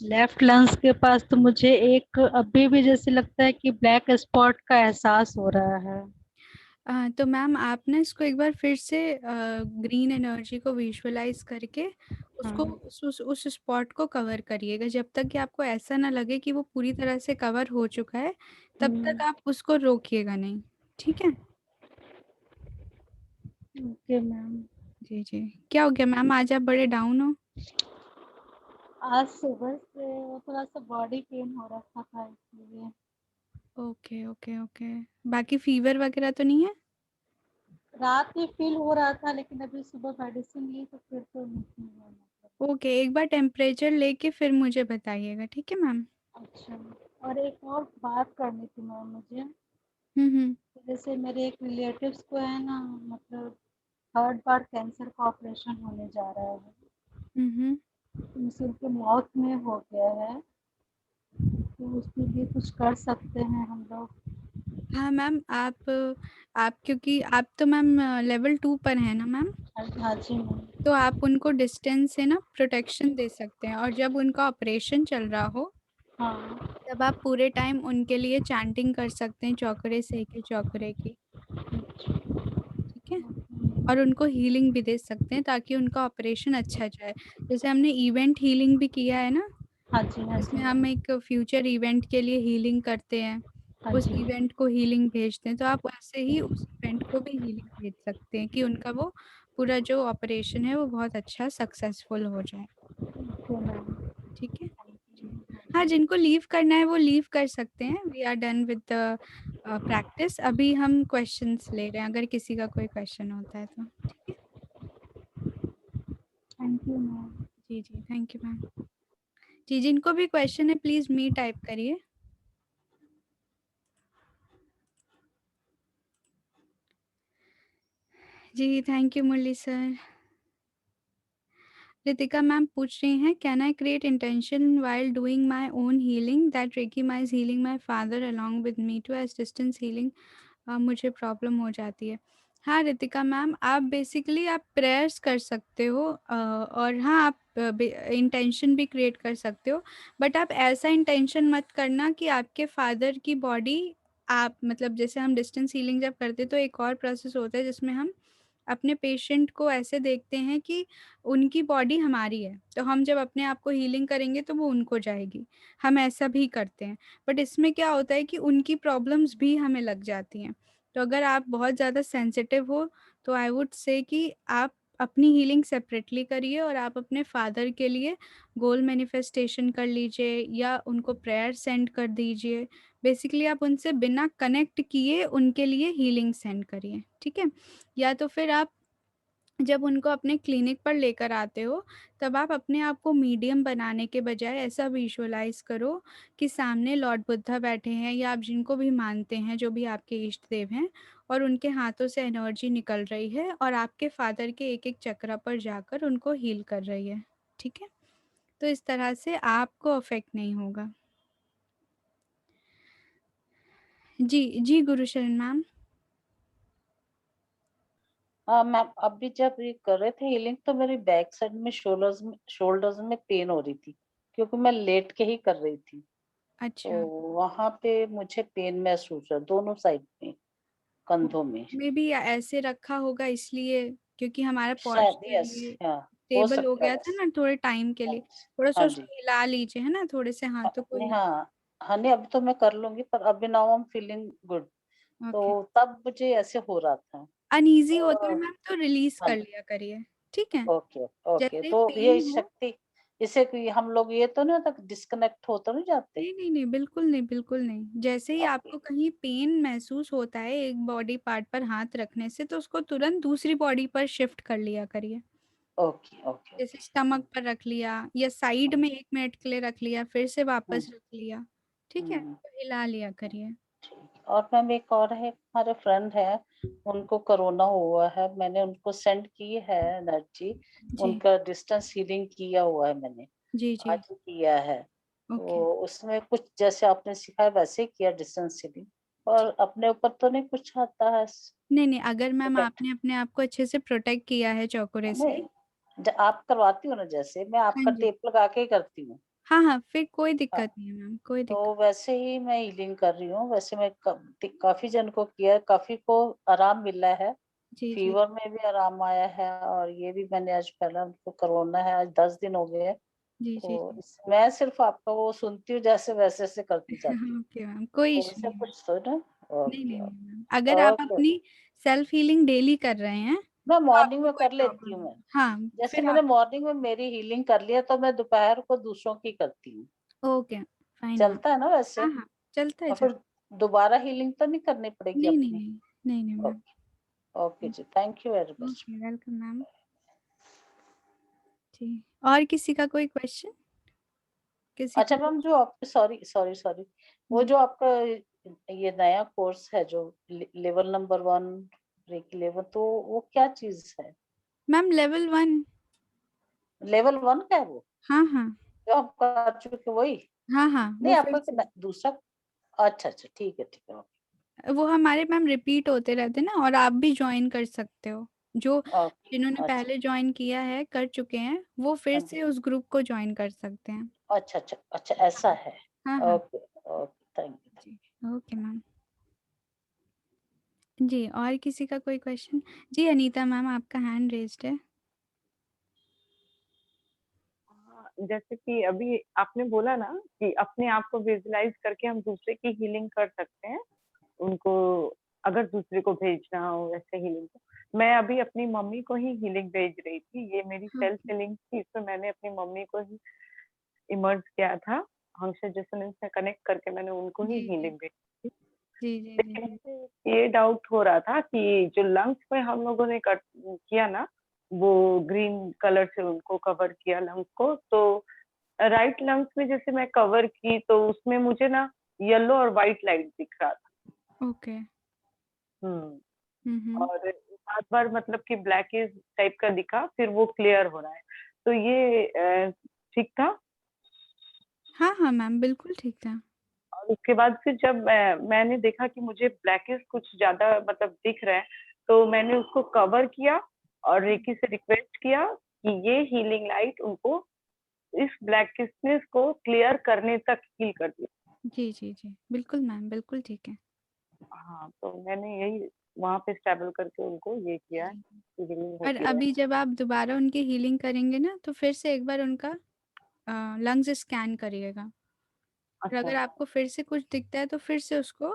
लेफ्ट लंग्स के पास, तो मुझे एक अभी भी जैसे लगता है कि ब्लैक स्पॉट का एहसास हो रहा है। तो मैम आप ना इसको एक बार फिर से ग्रीन एनर्जी को विजुअलाइज करके उसको हाँ। उस स्पॉट को कवर करिएगा। जब तक कि आपको ऐसा ना लगे कि वो पूरी तरह से कवर हो चुका है, तब तक आप उसको रोकिएगा नहीं, ठीक है? Okay ma'am. जी जी। क्या हो गया मैम, आज आप बड़े डाउन हो? आज सुबह से थोड़ा सा बॉडी पेन हो रखा था इसलिए। Okay okay okay. बाकी फीवर वगैरह तो नहीं है? रात में फील हो रहा था, लेकिन अभी सुबह मेडिसिन ली तो फिर तो नहीं हुआ मतलब। ओके, एक बार टेम्परेचर लेके फिर मुझे बताइएगा, ठीक है मैम? अच्छा, और एक और बात करनी थी मैम मुझे। हम्म। जैसे मेरे एक रिलेटिव्स को है ना, मतलब थर्ड बार कैंसर का ऑपरेशन होने जा रहा है, हम्म। उनसे उनके मौत में हो गया है, तो उसके लिए कुछ कर सकते हैं हम लोग? हाँ मैम, आप क्योंकि आप तो मैम लेवल 2 पर है ना मैम, हाँ जी मैम। तो आप उनको डिस्टेंस से ना प्रोटेक्शन दे सकते हैं, और जब उनका ऑपरेशन चल रहा हो हाँ। तब आप पूरे टाइम उनके लिए चैंटिंग कर सकते हैं, चौकरे से के चौकरे की, ठीक है? और उनको हीलिंग भी दे सकते हैं ताकि उनका ऑपरेशन अच्छा जाए। जैसे हमने इवेंट हीलिंग भी किया है ना, हाँ जी। हाँ इसमें जी। हम एक फ्यूचर इवेंट के लिए हीलिंग करते हैं, हाँ उस जी। इवेंट को हीलिंग भेजते हैं, तो आप वैसे ही उस इवेंट को भी हीलिंग भेज सकते हैं कि उनका वो पूरा जो ऑपरेशन है वो बहुत अच्छा सक्सेसफुल हो जाए, ओके मैम। ठीक है? जी। हाँ, जिनको लीव करना है वो लीव कर सकते हैं। We are done with the practice. अभी हम क्वेश्चंस ले रहे हैं, अगर किसी का कोई क्वेश्चन होता है तो, ठीक है? Thank you ma'am. जी जी, थैंक यू मैम। जी, जिनको भी क्वेश्चन है प्लीज मी टाइप करिए। जी, thank you Murli sir. Ritika ma'am पूछ रही हैं, can I create intention while doing my own healing that reiki my healing my father along with me to as distance healing? मुझे प्रॉब्लम हो जाती है। हाँ रितिका मैम, आप बेसिकली आप प्रेयर्स कर सकते हो, और हाँ आप इंटेंशन भी क्रिएट कर सकते हो, बट आप ऐसा इंटेंशन मत करना कि आपके फादर की बॉडी, आप मतलब जैसे हम डिस्टेंस हीलिंग जब करते तो एक और प्रोसेस होता है जिसमें हम अपने पेशेंट को ऐसे देखते हैं कि उनकी बॉडी हमारी है, तो हम जब अपने आप को हीलिंग करेंगे तो वो उनको जाएगी, हम ऐसा भी करते हैं। बट इसमें क्या होता है कि उनकी प्रॉब्लम्स भी हमें लग जाती हैं, तो अगर आप बहुत ज़्यादा सेंसिटिव हो तो आई वुड से कि आप अपनी हीलिंग सेपरेटली करिए, और आप अपने फादर के लिए गोल मैनिफेस्टेशन कर लीजिए या उनको प्रेयर सेंड कर दीजिए। बेसिकली आप उनसे बिना कनेक्ट किए उनके लिए हीलिंग सेंड करिए, ठीक है? या तो फिर आप जब उनको अपने क्लिनिक पर लेकर आते हो, तब आप अपने आप को मीडियम बनाने के बजाय ऐसा विजुअलाइज करो कि सामने लॉर्ड बुद्धा बैठे हैं, या आप जिनको भी मानते हैं, जो भी आपके इष्ट देव हैं, और उनके हाथों से एनर्जी निकल रही है और आपके फादर के एक एक चक्र पर जाकर उनको हील कर रही है, ठीक है? तो इस तरह से आपको अफेक्ट नहीं होगा। जी जी गुरुशरण मैम। हाँ मैम, अभी जब ये कर रहे थे हीलिंग तो मेरी बैक साइड में शोल्डर्स में पेन हो रही थी, क्योंकि मैं लेट के ही कर रही थी, तो अच्छा, वहां पे मुझे पेन महसूस हुआ दोनों साइड में, कंधों में। मे भी ऐसे रखा होगा इसलिए, क्योंकि हमारा शायद, पॉस्चर यस, ये हाँ, हो स्टेबल हो सकता गया है था ऐसे। ना थोड़े टाइम के हाँ लिए। जी, थोड़ा सा हाँ उसको जी। हिला लीजिए, है ना, थोड़े से हाथों को नहीं, हिला। हाँ, हाँ, नहीं, अभी तो मैं कर लूंगी, पर अभी now I am feeling good. Okay. तो तब मुझे ऐसे हो रहा था। अनईजी होता है और मैम तो रिलीज हाँ कर जी, लिया करिए, ठीक है? ओके ओके, जैसे ही तो ये पेन हो। शक्ति, इसे कि हम लोग ये तो नहीं होता, डिस्कनेक्ट हो तो नहीं जाते? नहीं नहीं नहीं, बिल्कुल नहीं, बिल्कुल नहीं। जैसे ही ओके आपको कहीं पेन महसूस होता है एक बॉडी पार्ट पर हाथ रखने से, तो उसको तुरंत दूसरी बॉडी पर शिफ्ट कर लिया करिए। ओके ओके जैसे ओके। स्टमक पर रख लिया या साइड में 1 मिनट के लिए रख लिया, फिर से हम्म, वापस रख लिया, ठीक है? हम्म, तो हिला लिया करिए। ठीक। और मैम एक और है, हमारे फ्रेंड है, उनको कोरोना हुआ है, मैंने उनको सेंड की है एनर्जी, जी उनका डिस्टेंस हीलिंग किया हुआ है मैंने, जी जी। आज ही किया है। ओके। तो उसमें कुछ जैसे आपने सिखाया वैसे ही किया डिस्टेंस हीलिंग, और अपने ऊपर तो नहीं कुछ आता है नहीं नहीं, अगर मैम प्रोटेक्ट? आपने अपने आप को अच्छे से प्रोटेक्ट किया है चौकुरे से। नहीं, आप करवाती हो ना, जैसे मैं हाँ आपका जी। टेप लगा के ही करती हूँ। हाँ हाँ, फिर कोई हाँ, दिक्कत नहीं है मैम, कोई तो दिक्कत। वैसे ही मैं हीलिंग कर रही हूँ, वैसे मैं काफी जन को किया है, काफी को आराम मिला है, जी जी फीवर में भी आराम आया है, और ये भी मैंने आज पहला, उनको कोरोना है, आज 10 दिन हो गए हैं। जी जी तो जी। मैं सिर्फ आपका वो सुनती हूँ, जैसे वैसे से करती जाती हूँ, ओके मैम, कोई तो इशू वैसे नहीं है। कुछ तो ना। नहीं नहीं ओके, नहीं मैम, अगर आप ओके। अपनी सेल्फ हीलिंग डेली कर रहे हैं मैं तो मॉर्निंग आपको में कोई कर लेती प्रॉब्लम हूँ मैं, नहीं। हाँ, जैसे फिर मैंने आप। मॉर्निंग में मेरी हीलिंग कर लिया, तो मैं दोपहर को दूसरों की करती हूँ, ओके, फाइन मैम। चलता है ना वैसे? हाँ हाँ, चलता है और चल। फिर दोबारा हीलिंग तो नहीं करनी पड़ेगी नहीं नहीं अपनी? नहीं, नहीं नहीं मैम। ओके, ओके जी, thank you very much. Okay, welcome ma'am. जी, और किसी का कोई क्वेश्चन, किसी अच्छा को? मैम, जो आपके, सॉरी सॉरी सॉरी, वो जी जो आपका ये नया कोर्स है, जो लेवल नंबर 1 रेकी लेवल, तो वो क्या चीज है? Ma'am, level 1। लेवल 1 का है वो, हाँ हाँ जो आप कर चुके वही? हाँ हाँ, नहीं, वो फिर आपका से। दूसरा? अच्छा अच्छा, ठीक है ठीक है। वो हमारे मैम रिपीट होते रहते हैं ना, और आप भी ज्वाइन कर सकते हो। जो ओके, जिन्होंने अच्छा, पहले ज्वाइन किया है, कर चुके हैं, वो फिर हाँ जी, से उस ग्रुप को ज्वाइन कर सकते हैं। अच्छा अच्छा अच्छा, ऐसा है। हाँ हाँ। Okay, okay, thank you. जी, ओके मैम। जी, और किसी का कोई क्वेश्चन? जी अनीता मैम, आपका हैंड रेज्ड है। हाँ, जैसे कि अभी आपने बोला ना कि अपने आप को विजुलाइज करके हम दूसरे की हीलिंग कर सकते हैं, उनको अगर दूसरे को भेजना हो वैसे हीलिंग को। मैं अभी अपनी मम्मी को ही हीलिंग भेज रही थी, ये मेरी सेल्फ ओके। हीलिंग थी, इसमें मैंने अपनी मम्मी को ही इमर्ज किया था, हंस रेजोनेंस से कनेक्ट करके मैंने उनको ही जी जी हीलिंग भेजी थी। जी जी जी। लेकिन मुझे ये डाउट हो रहा था कि जो लंग्स में हम लोगों ने कट किया ना, वो ग्रीन कलर से उनको कवर किया लंग्स को, तो राइट लंग्स में जैसे मैं कवर की तो उसमें मुझे ना येलो और व्हाइट लाइट दिख रहा था। ओके। हम्म। और बार बार मतलब कि ब्लैकिश टाइप का दिखा, फिर वो क्लियर हो रहा है, तो ये ठीक था। हाँ हाँ मैम, बिल्कुल ठीक था। और उसके बाद फिर जब मैंने देखा कि मुझे ब्लैकिश कुछ ज्यादा मतलब दिख रहा है, तो मैंने उसको कवर किया और रेकी से रिक्वेस्ट किया कि ये हीलिंग लाइट उनको इस ब्लैकिशनेस को क्लियर करने तक हील कर दिया। जी जी जी, बिल्कुल मैम, बिल्कुल ठीक है। हाँ, तो मैंने यही वहां पे स्टेबल करके उनको ये किया है जी। कि हीलिंग और होती रहे। अभी जब आप दोबारा उनकी हीलिंग करेंगे ना, तो फिर से एक बार उनका लंग्स स्कैन करिएगा। और अच्छा। अगर आपको फिर से कुछ दिखता है, तो फिर से उसको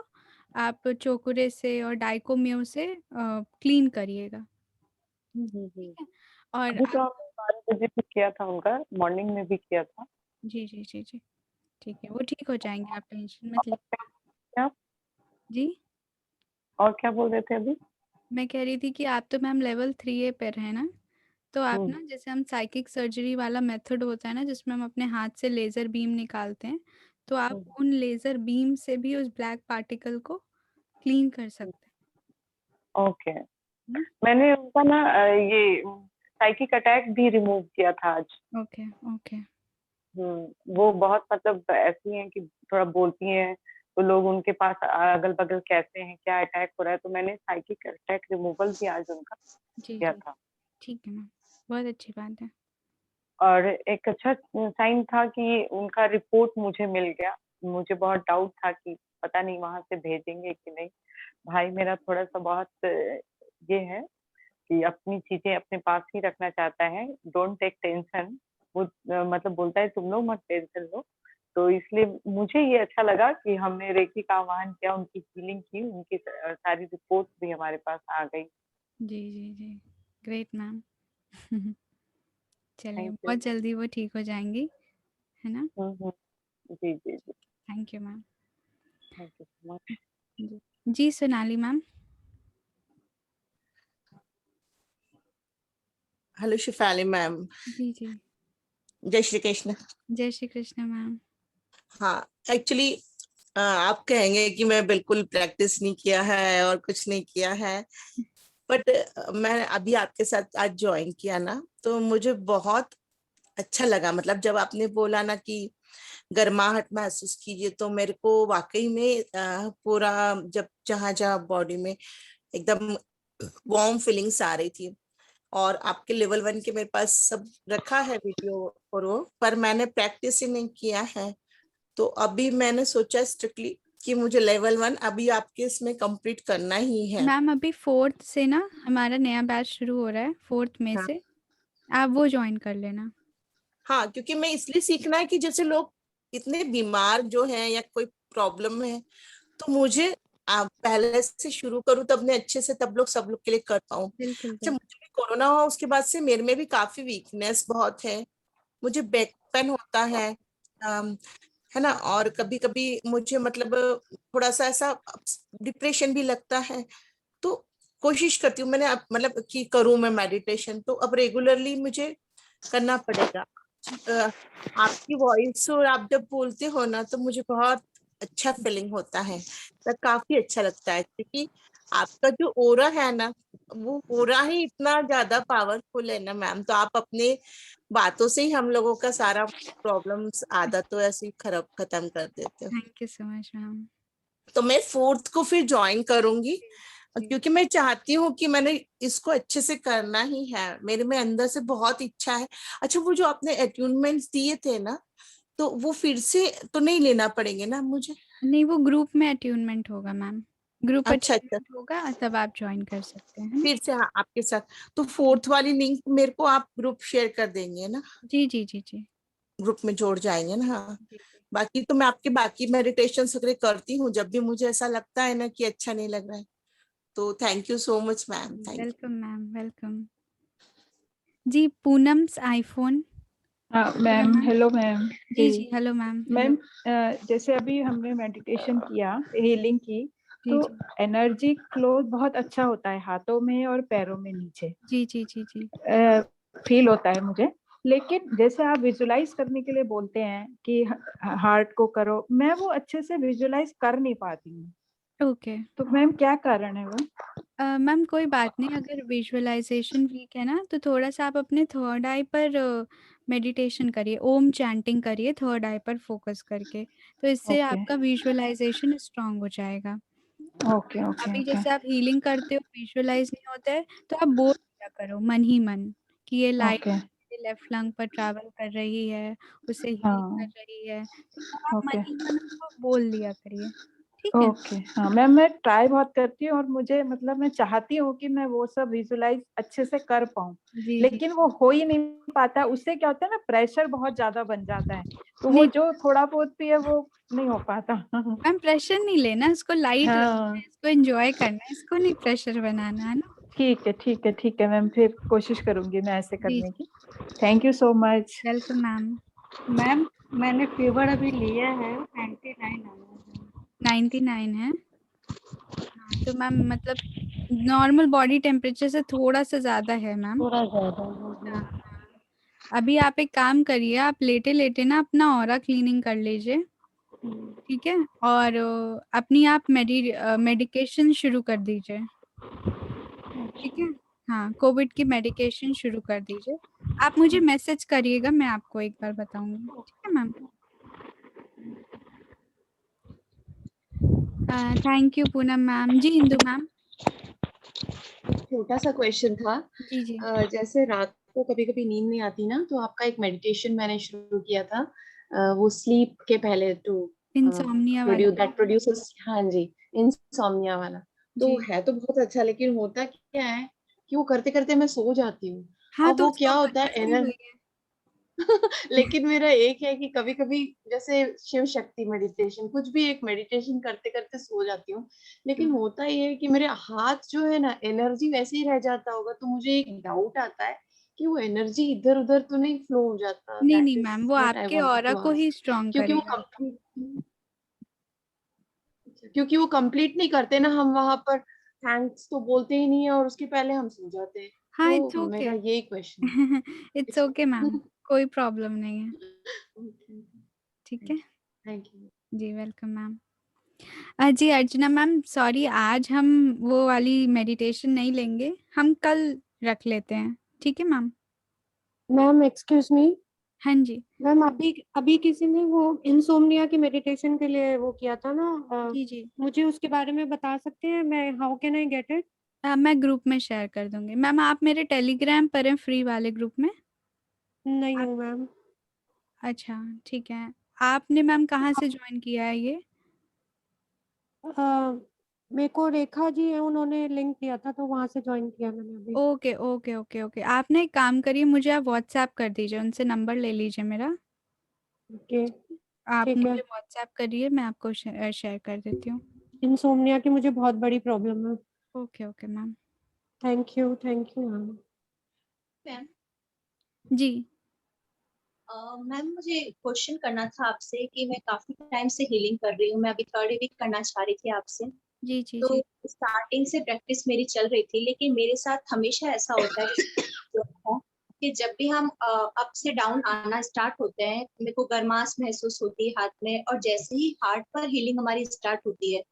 आप चोकुरे से और डाइकोम्यो से क्लीन करिएगा। हम्म। ठीक है। और अभी तो आप। आपने 12 बजे भी किया था उनका, मॉर्निंग में भी किया था। जी जी जी जी, ठीक है, वो ठीक हो जाएंगे, आप टेंशन मत और लीजिए। क्या जी, और क्या बोल रहे थे अभी? मैं कह रही थी कि आप तो मैम लेवल 3A पर है ना, तो आप हम्म ना, जैसे हम साइकिक सर्जरी वाला मेथड होता है ना, जिसमें हम अपने हाथ से लेज़र बीम निकालते हैं, तो आप हम्म, उन लेज़र बीम से भी उस ब्लैक पार्टिकल को क्लीन कर सकते ओके। हैं। मैंने उनका ना ये साइकिक अटैक भी रिमूव किया था आज। Okay okay. वो बहुत मतलब ऐसी हैं कि थोड़ा बोलती हैं, तो लोग उनके पास अगल बगल कहते हैं क्या अटैक हो रहा है, तो मैंने साइकिक अटैक रिमूवल भी आज उनका जी किया जी, था। ठीक है मैम, बहुत अच्छी बात है। और एक अच्छा साइन था कि उनका रिपोर्ट मुझे मिल गया। मुझे बहुत डाउट था कि पता नहीं वहां से भेजेंगे कि नहीं। भाई मेरा थोड़ा सा बहुत ये है कि अपनी चीजें अपने पास ही रखना चाहता है, डोंट टेक टेंशन। वो मतलब बोलता है तुम लोग मत टेंशन लो। तो इसलिए मुझे ये अच्छा लगा कि हमने रेकी का आह्वान किया, उनकी हीलिंग की, उनकी सारी रिपोर्ट भी हमारे पास आ गई। जी जी जी, ग्रेट मैम। चलिए, थैंक यू। बहुत जल्दी वो ठीक हो जाएंगी, है ना। हम्म। जी जी जी। Thank you ma'am. Thank you so much. जी जी, Sonali ma'am. Hello Shifali ma'am. जी जी, जय श्री कृष्ण। जय श्री कृष्ण मैम। हाँ, एक्चुअली आप कहेंगे कि मैं बिल्कुल प्रैक्टिस नहीं किया है और कुछ नहीं किया है, बट मैं अभी आपके साथ आज ज्वाइन किया ना, तो मुझे बहुत अच्छा लगा। मतलब जब आपने बोला ना कि गर्माहट महसूस कीजिए, तो मेरे को वाकई में पूरा जब जहां जहां बॉडी में एकदम वार्म फीलिंग्स आ रही थी। और आपके लेवल 1 के मेरे पास सब रखा है वीडियो, और वो पर मैंने प्रैक्टिस ही नहीं किया है। तो अभी मैंने सोचा स्ट्रिक्टली कि मुझे लेवल 1 अभी आपके इसमें कंप्लीट करना ही है। मैम अभी 4th से ना हमारा नया बैच शुरू हो रहा है, 4th में हाँ से आप वो ज्वाइन कर लेना। हाँ, क्योंकि मैं इसलिए सीखना है कि जैसे लोग इतने बीमार जो हैं या कोई प्रॉब्लम है, तो मुझे पहले से शुरू करूँ तब मैं अच्छे से तब लोग सब लोग के लिए कर पाऊँ। बिल्कुल अच्छा, बिल्कुल। मुझे भी कोरोना हुआ उसके बाद से मेरे में भी काफी वीकनेस बहुत है। मुझे बैक पेन होता है ना, और कभी कभी मुझे मतलब थोड़ा सा ऐसा डिप्रेशन भी लगता है। तो कोशिश करती हूँ मैंने मतलब कि करूँ मैं मेडिटेशन, तो अब रेगुलरली मुझे करना पड़ेगा। अ, आपकी वॉइस और आप जब बोलते हो ना, तो मुझे बहुत अच्छा फीलिंग होता है, तो काफी अच्छा लगता है, क्योंकि आपका जो ओरा है ना, वो ओरा ही इतना ज्यादा पावरफुल है ना मैम। तो आप अपने बातों से ही हम लोगों का सारा प्रॉब्लम्स आदतों ऐसे ही खत्म कर देते हो। Thank you so much ma'am. तो मैं 4th को फिर ज्वाइन करूंगी, जी क्योंकि मैं चाहती हूँ कि मैंने इसको अच्छे से करना ही है, मेरे में अंदर से बहुत इच्छा है। अच्छा, वो जो आपने अट्यूनमेंट्स दिए थे ना, तो वो फिर से तो नहीं लेना पड़ेंगे ना मुझे? नहीं, वो ग्रुप में अट्यूनमेंट होगा मैम, ग्रुप अच्छा अच्छा, अट्यूनमेंट होगा तब आप ज्वाइन कर सकते हैं, है ना? फिर से हाँ, आपके साथ। तो जी 4th वाली लिंक मेरे को आप ग्रुप शेयर कर देंगे ना? जी जी जी जी ग्रुप में जोड़ जाएंगे ना? हाँ। जी। बाकी तो मैं आपके बाकी मेडिटेशन वगैरह करती हूँ जब भी मुझे ऐसा लगता है ना कि अच्छा नहीं लग रहा है। तो thank you so much ma'am, thank you. Welcome ma'am, welcome. जी, पूनम्स आईफोन। हाँ Poonam ma'am, ma'am. Hello ma'am जी जी। जी, हेलो मैम, हेलो। मैम जैसे अभी हमने मेडिटेशन किया हीलिंग की, जी तो जी एनर्जी फ्लो बहुत अच्छा होता है हाथों में और पैरों में नीचे जी जी जी जी फील होता है मुझे। लेकिन जैसे आप विजुलाइज करने के लिए बोलते हैं कि हार्ट को करो, मैं वो अच्छे से विजुलाइज कर नहीं पाती हूँ। ओके। तो मैम क्या कारण है वो? मैम कोई बात नहीं, अगर विजुअलाइजेशन वीक है ना तो थोड़ा सा आप अपने थर्ड आई पर मेडिटेशन करिए, ओम चैंटिंग करिए थर्ड आई पर फोकस करके, तो इससे ओके आपका विजुअलाइजेशन स्ट्रांग हो जाएगा। ओके ओके अभी ओके जैसे आप हीलिंग करते हो, विजुअलाइज नहीं होता है, तो आप बोल दिया करो मन ही मन कि ये लाइट ओके। लेफ्ट लंग पर ट्रैवल कर रही है, उसे हील कर हाँ रही है, तो वो आप मन ओके ही मन उसको बोल दिया करिए। ठीक है? ओके। हाँ मैम, मैं ट्राई बहुत करती हूँ और मुझे मतलब मैं चाहती हूँ कि मैं वो सब विजुलाइज अच्छे से कर पाऊँ, जी जी। लेकिन वो हो ही नहीं पाता। उससे क्या होता है ना, प्रेशर बहुत ज्यादा बन जाता है, तो वो नहीं जो थोड़ा बहुत भी है वो नहीं हो पाता। मैम, प्रेशर नहीं लेना, इसको लाइट रखना है, हाँ इसको एंजॉय करना है, इसको नहीं प्रेशर बनाना, है ना? ठीक है ठीक है ठीक है मैम, फिर कोशिश करूंगी मैं ऐसे जी करने की। Thank you so much. Welcome ma'am. Ma'am मैंने फीवर अभी लिया है, 99 आया है। 99 है? हाँ तो मैम मतलब नॉर्मल बॉडी टेम्परेचर से थोड़ा सा ज़्यादा है मैम। थोड़ा ज्यादा हाँ हाँ। अभी आप एक काम करिए, आप लेटे लेटे ना अपना ऑरा क्लीनिंग कर लीजिए, ठीक है? और अपनी आप मेडिकेशन शुरू कर दीजिए, ठीक है? हाँ, कोविड की मेडिकेशन शुरू कर दीजिए। आप मुझे मैसेज करिएगा, मैं आपको एक बार बताऊंगी, ठीक है ma'am? Thank you Poonam ma'am. जी इंदु मैम। छोटा सा क्वेश्चन था। जी जी। जैसे रात को कभी कभी नींद नहीं आती ना, तो आपका एक मेडिटेशन मैंने शुरू किया था, वो स्लीप के पहले, टू इंसोम्निया वाला? प्रोड्यूस दैट प्रोड्यूसर्स, हाँ जी, इंसोम्निया वाला। तो जी। है तो बहुत अच्छा, लेकिन होता क्या है कि वो करते करते मैं सो जाती हूँ। हाँ अब तो वो उसको क्या होता है, करना ही वही है। लेकिन मेरा एक है कि कभी कभी जैसे शिव शक्ति मेडिटेशन, कुछ भी एक मेडिटेशन करते करते सो जाती हूँ। लेकिन हाँ। होता ये है कि मेरे हाथ जो है ना, एनर्जी वैसे ही रह जाता होगा, तो मुझे एक डाउट आता है कि वो एनर्जी इधर उधर तो नहीं फ्लो हो जाता। नहीं दैट नहीं इज मैम, वो व्हाट आई आपके वांटेड ऑरा टू को ही आस्क। स्ट्रांग क्योंकि वो करेगा। कंप्लीट क्योंकि वो कंप्लीट नहीं करते ना हम वहां पर, थैंक्स तो बोलते ही नहीं है, और उसके पहले हम सो जाते हैं। हाँ तो इट्स ओके। मेरा यही क्वेश्चन इट्स ओके मैम, कोई प्रॉब्लम नहीं है। है। ठीक है? Thank you. जी वेलकम मैम। जी अर्चना मैम, सॉरी आज हम वो वाली मेडिटेशन नहीं लेंगे, हम कल रख लेते हैं, ठीक है मैम? Ma'am excuse me. हाँ जी। मैम अभी अभी किसी ने वो इंसोम्निया की मेडिटेशन के लिए वो किया था ना, जी जी। मुझे उसके बारे में बता सकते हैं? मैं how can I get it? मैं ग्रुप में शेयर कर दूंगी मैम। आप मेरे टेलीग्राम पर हैं फ्री वाले ग्रुप में? नहीं हूँ मैम। अच्छा ठीक है। आपने मैम कहाँ से ज्वाइन किया है ये? मेरे को रेखा जी है, उन्होंने लिंक दिया था तो वहां से ज्वाइन किया मैंने अभी। Okay okay okay okay. आप ना एक काम करिए, मुझे आप व्हाट्सएप कर दीजिए, उनसे नंबर ले लीजिए मेरा। ओके आप ठीक है। मुझे व्हाट्सएप करिए, मैं आपको शेयर कर देती हूँ। इंसोम्निया की मुझे बहुत बड़ी प्रॉब्लम है। Okay okay ma'am. Thank you ma'am. Ma'am ji. Ma'am मुझे क्वेश्चन करना था आपसे कि मैं काफी टाइम से हीलिंग कर रही हूँ, मैं अभी 3rd वीक करना चाह रही थी आपसे। जी जी तो जी। स्टार्टिंग से प्रैक्टिस मेरी चल रही थी, लेकिन मेरे साथ हमेशा ऐसा होता है कि जब भी हम अप से डाउन आना स्टार्ट होते हैं, मेरे को गर्माश महसूस होती है हाथ में, और जैसे ही हार्ट पर हीलिंग हमारी स्टार्ट होती है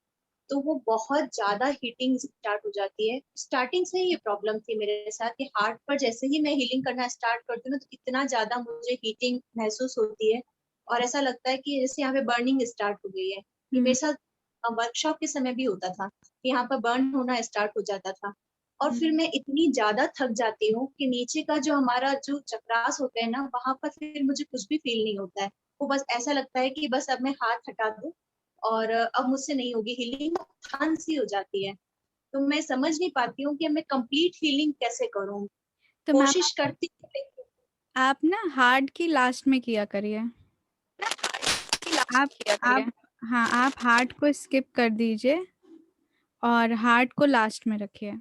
तो वो बहुत ज्यादा हीटिंग स्टार्ट हो जाती है। स्टार्टिंग से ही ये प्रॉब्लम थी मेरे साथ कि हार्ट पर जैसे ही मैं हीलिंग करना स्टार्ट करती हूँ तो इतना ज्यादा मुझे हीटिंग महसूस होती है, और ऐसा लगता है कि जैसे यहाँ पे बर्निंग स्टार्ट हो गई है। ये मेरे साथ वर्कशॉप के समय भी होता था कि यहाँ पर बर्न होना स्टार्ट हो जाता था। और फिर मैं इतनी ज्यादा थक जाती हूँ कि नीचे का जो हमारा जो चक्रास होते हैं ना, वहां पर फिर मुझे कुछ भी फील नहीं होता है। वो बस ऐसा लगता है कि बस अब मैं हाथ हटा दूं और अब मुझसे नहीं होगी हीलिंग, थकान सी हो जाती है। तो मैं समझ नहीं पाती हूँ कि मैं कंप्लीट हीलिंग कैसे करूँ। तो मैम कोशिश करती हूँ लेकिन आप ना हार्ट की लास्ट में किया करिए। आप हाँ, आप हार्ट को स्किप कर दीजिए और हार्ट को लास्ट में रखिए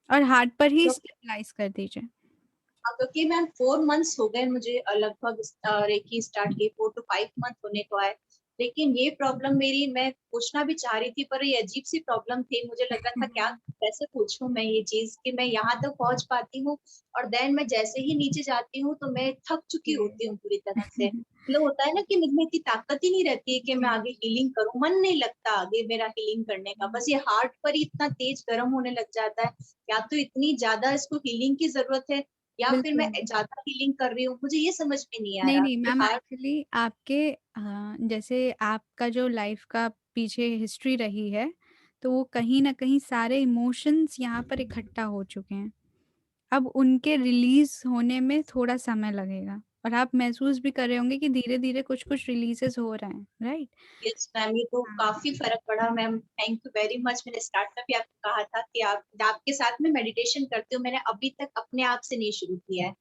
और हार्ट पर ही स्टेबलाइज कर दीजिए। क्योंकि मैम 4 मंथ्स हो गए मुझे लगभग रेकी स्टार्ट किए, 4 to 5 मंथ होने को आए। लेकिन ये प्रॉब्लम मेरी, मैं पूछना भी चाह रही थी पर ये अजीब सी प्रॉब्लम थी, मुझे लग रहा था क्या कैसे पूछूं मैं ये चीज कि मैं यहाँ तक पहुंच पाती हूँ और देन मैं जैसे ही नीचे जाती हूँ तो मैं थक चुकी होती हूँ पूरी तरह से। मतलब होता है ना कि मुझ में इतनी ताकत ही नहीं रहती है कि मैं आगे हीलिंग करूँ, मन नहीं लगता आगे मेरा हीलिंग करने का, बस ये हार्ट पर ही इतना तेज गर्म होने लग जाता है। या तो इतनी ज्यादा इसको हीलिंग की जरूरत है या फिर मैं बिल्कुल ज्यादा हीलिंग कर रही हूँ, मुझे ये समझ में नहीं आ नहीं रहा नहीं कि मैम, हार्ट। एक्चुअली आपके जैसे आपका जो लाइफ का पीछे हिस्ट्री रही है, तो वो कहीं ना कहीं सारे इमोशंस यहाँ पर इकट्ठा हो चुके हैं। अब उनके रिलीज होने में थोड़ा समय लगेगा और आप महसूस भी कर रहे होंगे कि धीरे धीरे कुछ कुछ रिलीजेस हो रहे हैं, राइट? यस मैम, ये तो काफी फर्क पड़ा ma'am, thank you very much. मैंने स्टार्ट में भी आपको कहा था कि आपके साथ में मेडिटेशन करती हूँ, मैंने अभी तक अपने आप से नहीं शुरू किया है।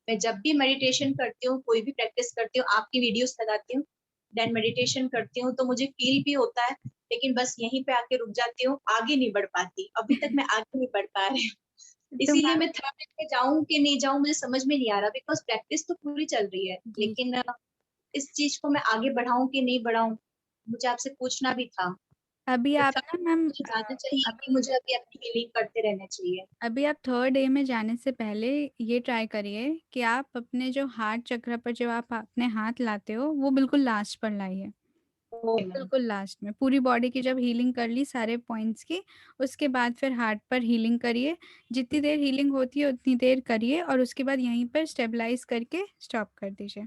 मैं जब भी मेडिटेशन करती हूँ, कोई भी प्रैक्टिस करती हूँ, आपकी वीडियोस लगाती हूँ, देन मेडिटेशन करती हूँ तो मुझे फील भी होता है, लेकिन बस यहीं पे आके रुक जाती हूँ, आगे नहीं बढ़ पाती। अभी तक मैं आगे नहीं बढ़ पा रही हूँ। तो इसीलिए मैम मैं 3rd में जाऊं कि नहीं जाऊं मुझे समझ में नहीं आ रहा, बिकॉज प्रैक्टिस तो पूरी चल रही है, जी लेकिन इस चीज को मैं आगे बढ़ाऊं कि नहीं बढ़ाऊं, मुझे आपसे पूछना भी था। अभी आप ना मैम मुझे जानना चाहिए कि मुझे अभी अपनी हीलिंग करते रहना चाहिए। अभी आप 3rd डे में जाने से पहले ये ट्राई करिए कि आप अपने जो हार्ट चक्र पर जो आप अपने हाथ लाते हो वो बिल्कुल लास्ट पर लाइए। बिल्कुल लास्ट में पूरी बॉडी की जब हीलिंग कर ली सारे पॉइंट्स की, उसके बाद फिर हार्ट पर हीलिंग करिए। जितनी देर हीलिंग होती है उतनी देर करिए और उसके बाद यहीं पर स्टेबलाइज करके स्टॉप कर दीजिए,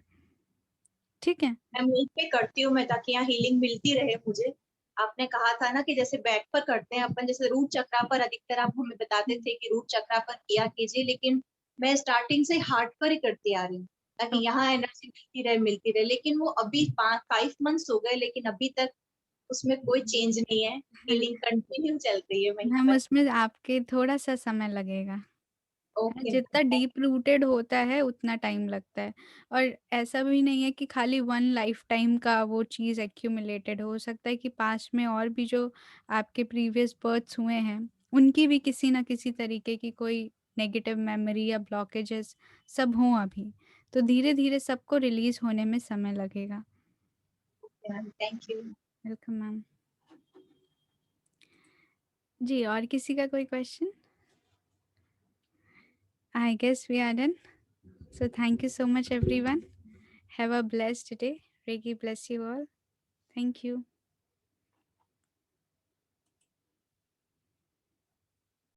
ठीक है? मैं यहीं पे करती हूँ मैं, ताकि यहाँ हीलिंग मिलती रहे मुझे। आपने कहा था ना कि जैसे बैक पर करते हैं अपन, जैसे रूट चक्रा पर अधिकतर आप हमें बताते थे कि रूट चक्रा पर किया कीजिए, लेकिन मैं स्टार्टिंग से हार्ट पर ही करती आ रही हूँ ताकि यहाँ एनर्जी मिलती रहे। लेकिन वो अभी 5 मंथ्स हो गए, लेकिन अभी तक उसमें कोई चेंज नहीं है, हीलिंग कंटिन्यू चल रही है वहीं मैम पर। उसमें आपके थोड़ा सा समय लगेगा, है, ओके जितना डीप रूटेड होता है उतना टाइम लगता है। और ऐसा भी नहीं है कि खाली वन लाइफ टाइम का वो चीज़ एक्यूमुलेटेड हो सकता है कि पास्ट में और भी जो आपके प्रीवियस बर्थ्स हुए हैं उनकी भी किसी ना किसी तरीके की कोई नेगेटिव मेमोरी या ब्लॉकेजेस सब हों अभी। तो धीरे धीरे सबको रिलीज होने में समय लगेगा। Ma'am, thank you. Welcome ma'am. जी और किसी का कोई question? I guess we are done. So thank you so much everyone. Have a blessed day. Reiki bless you all. Thank you.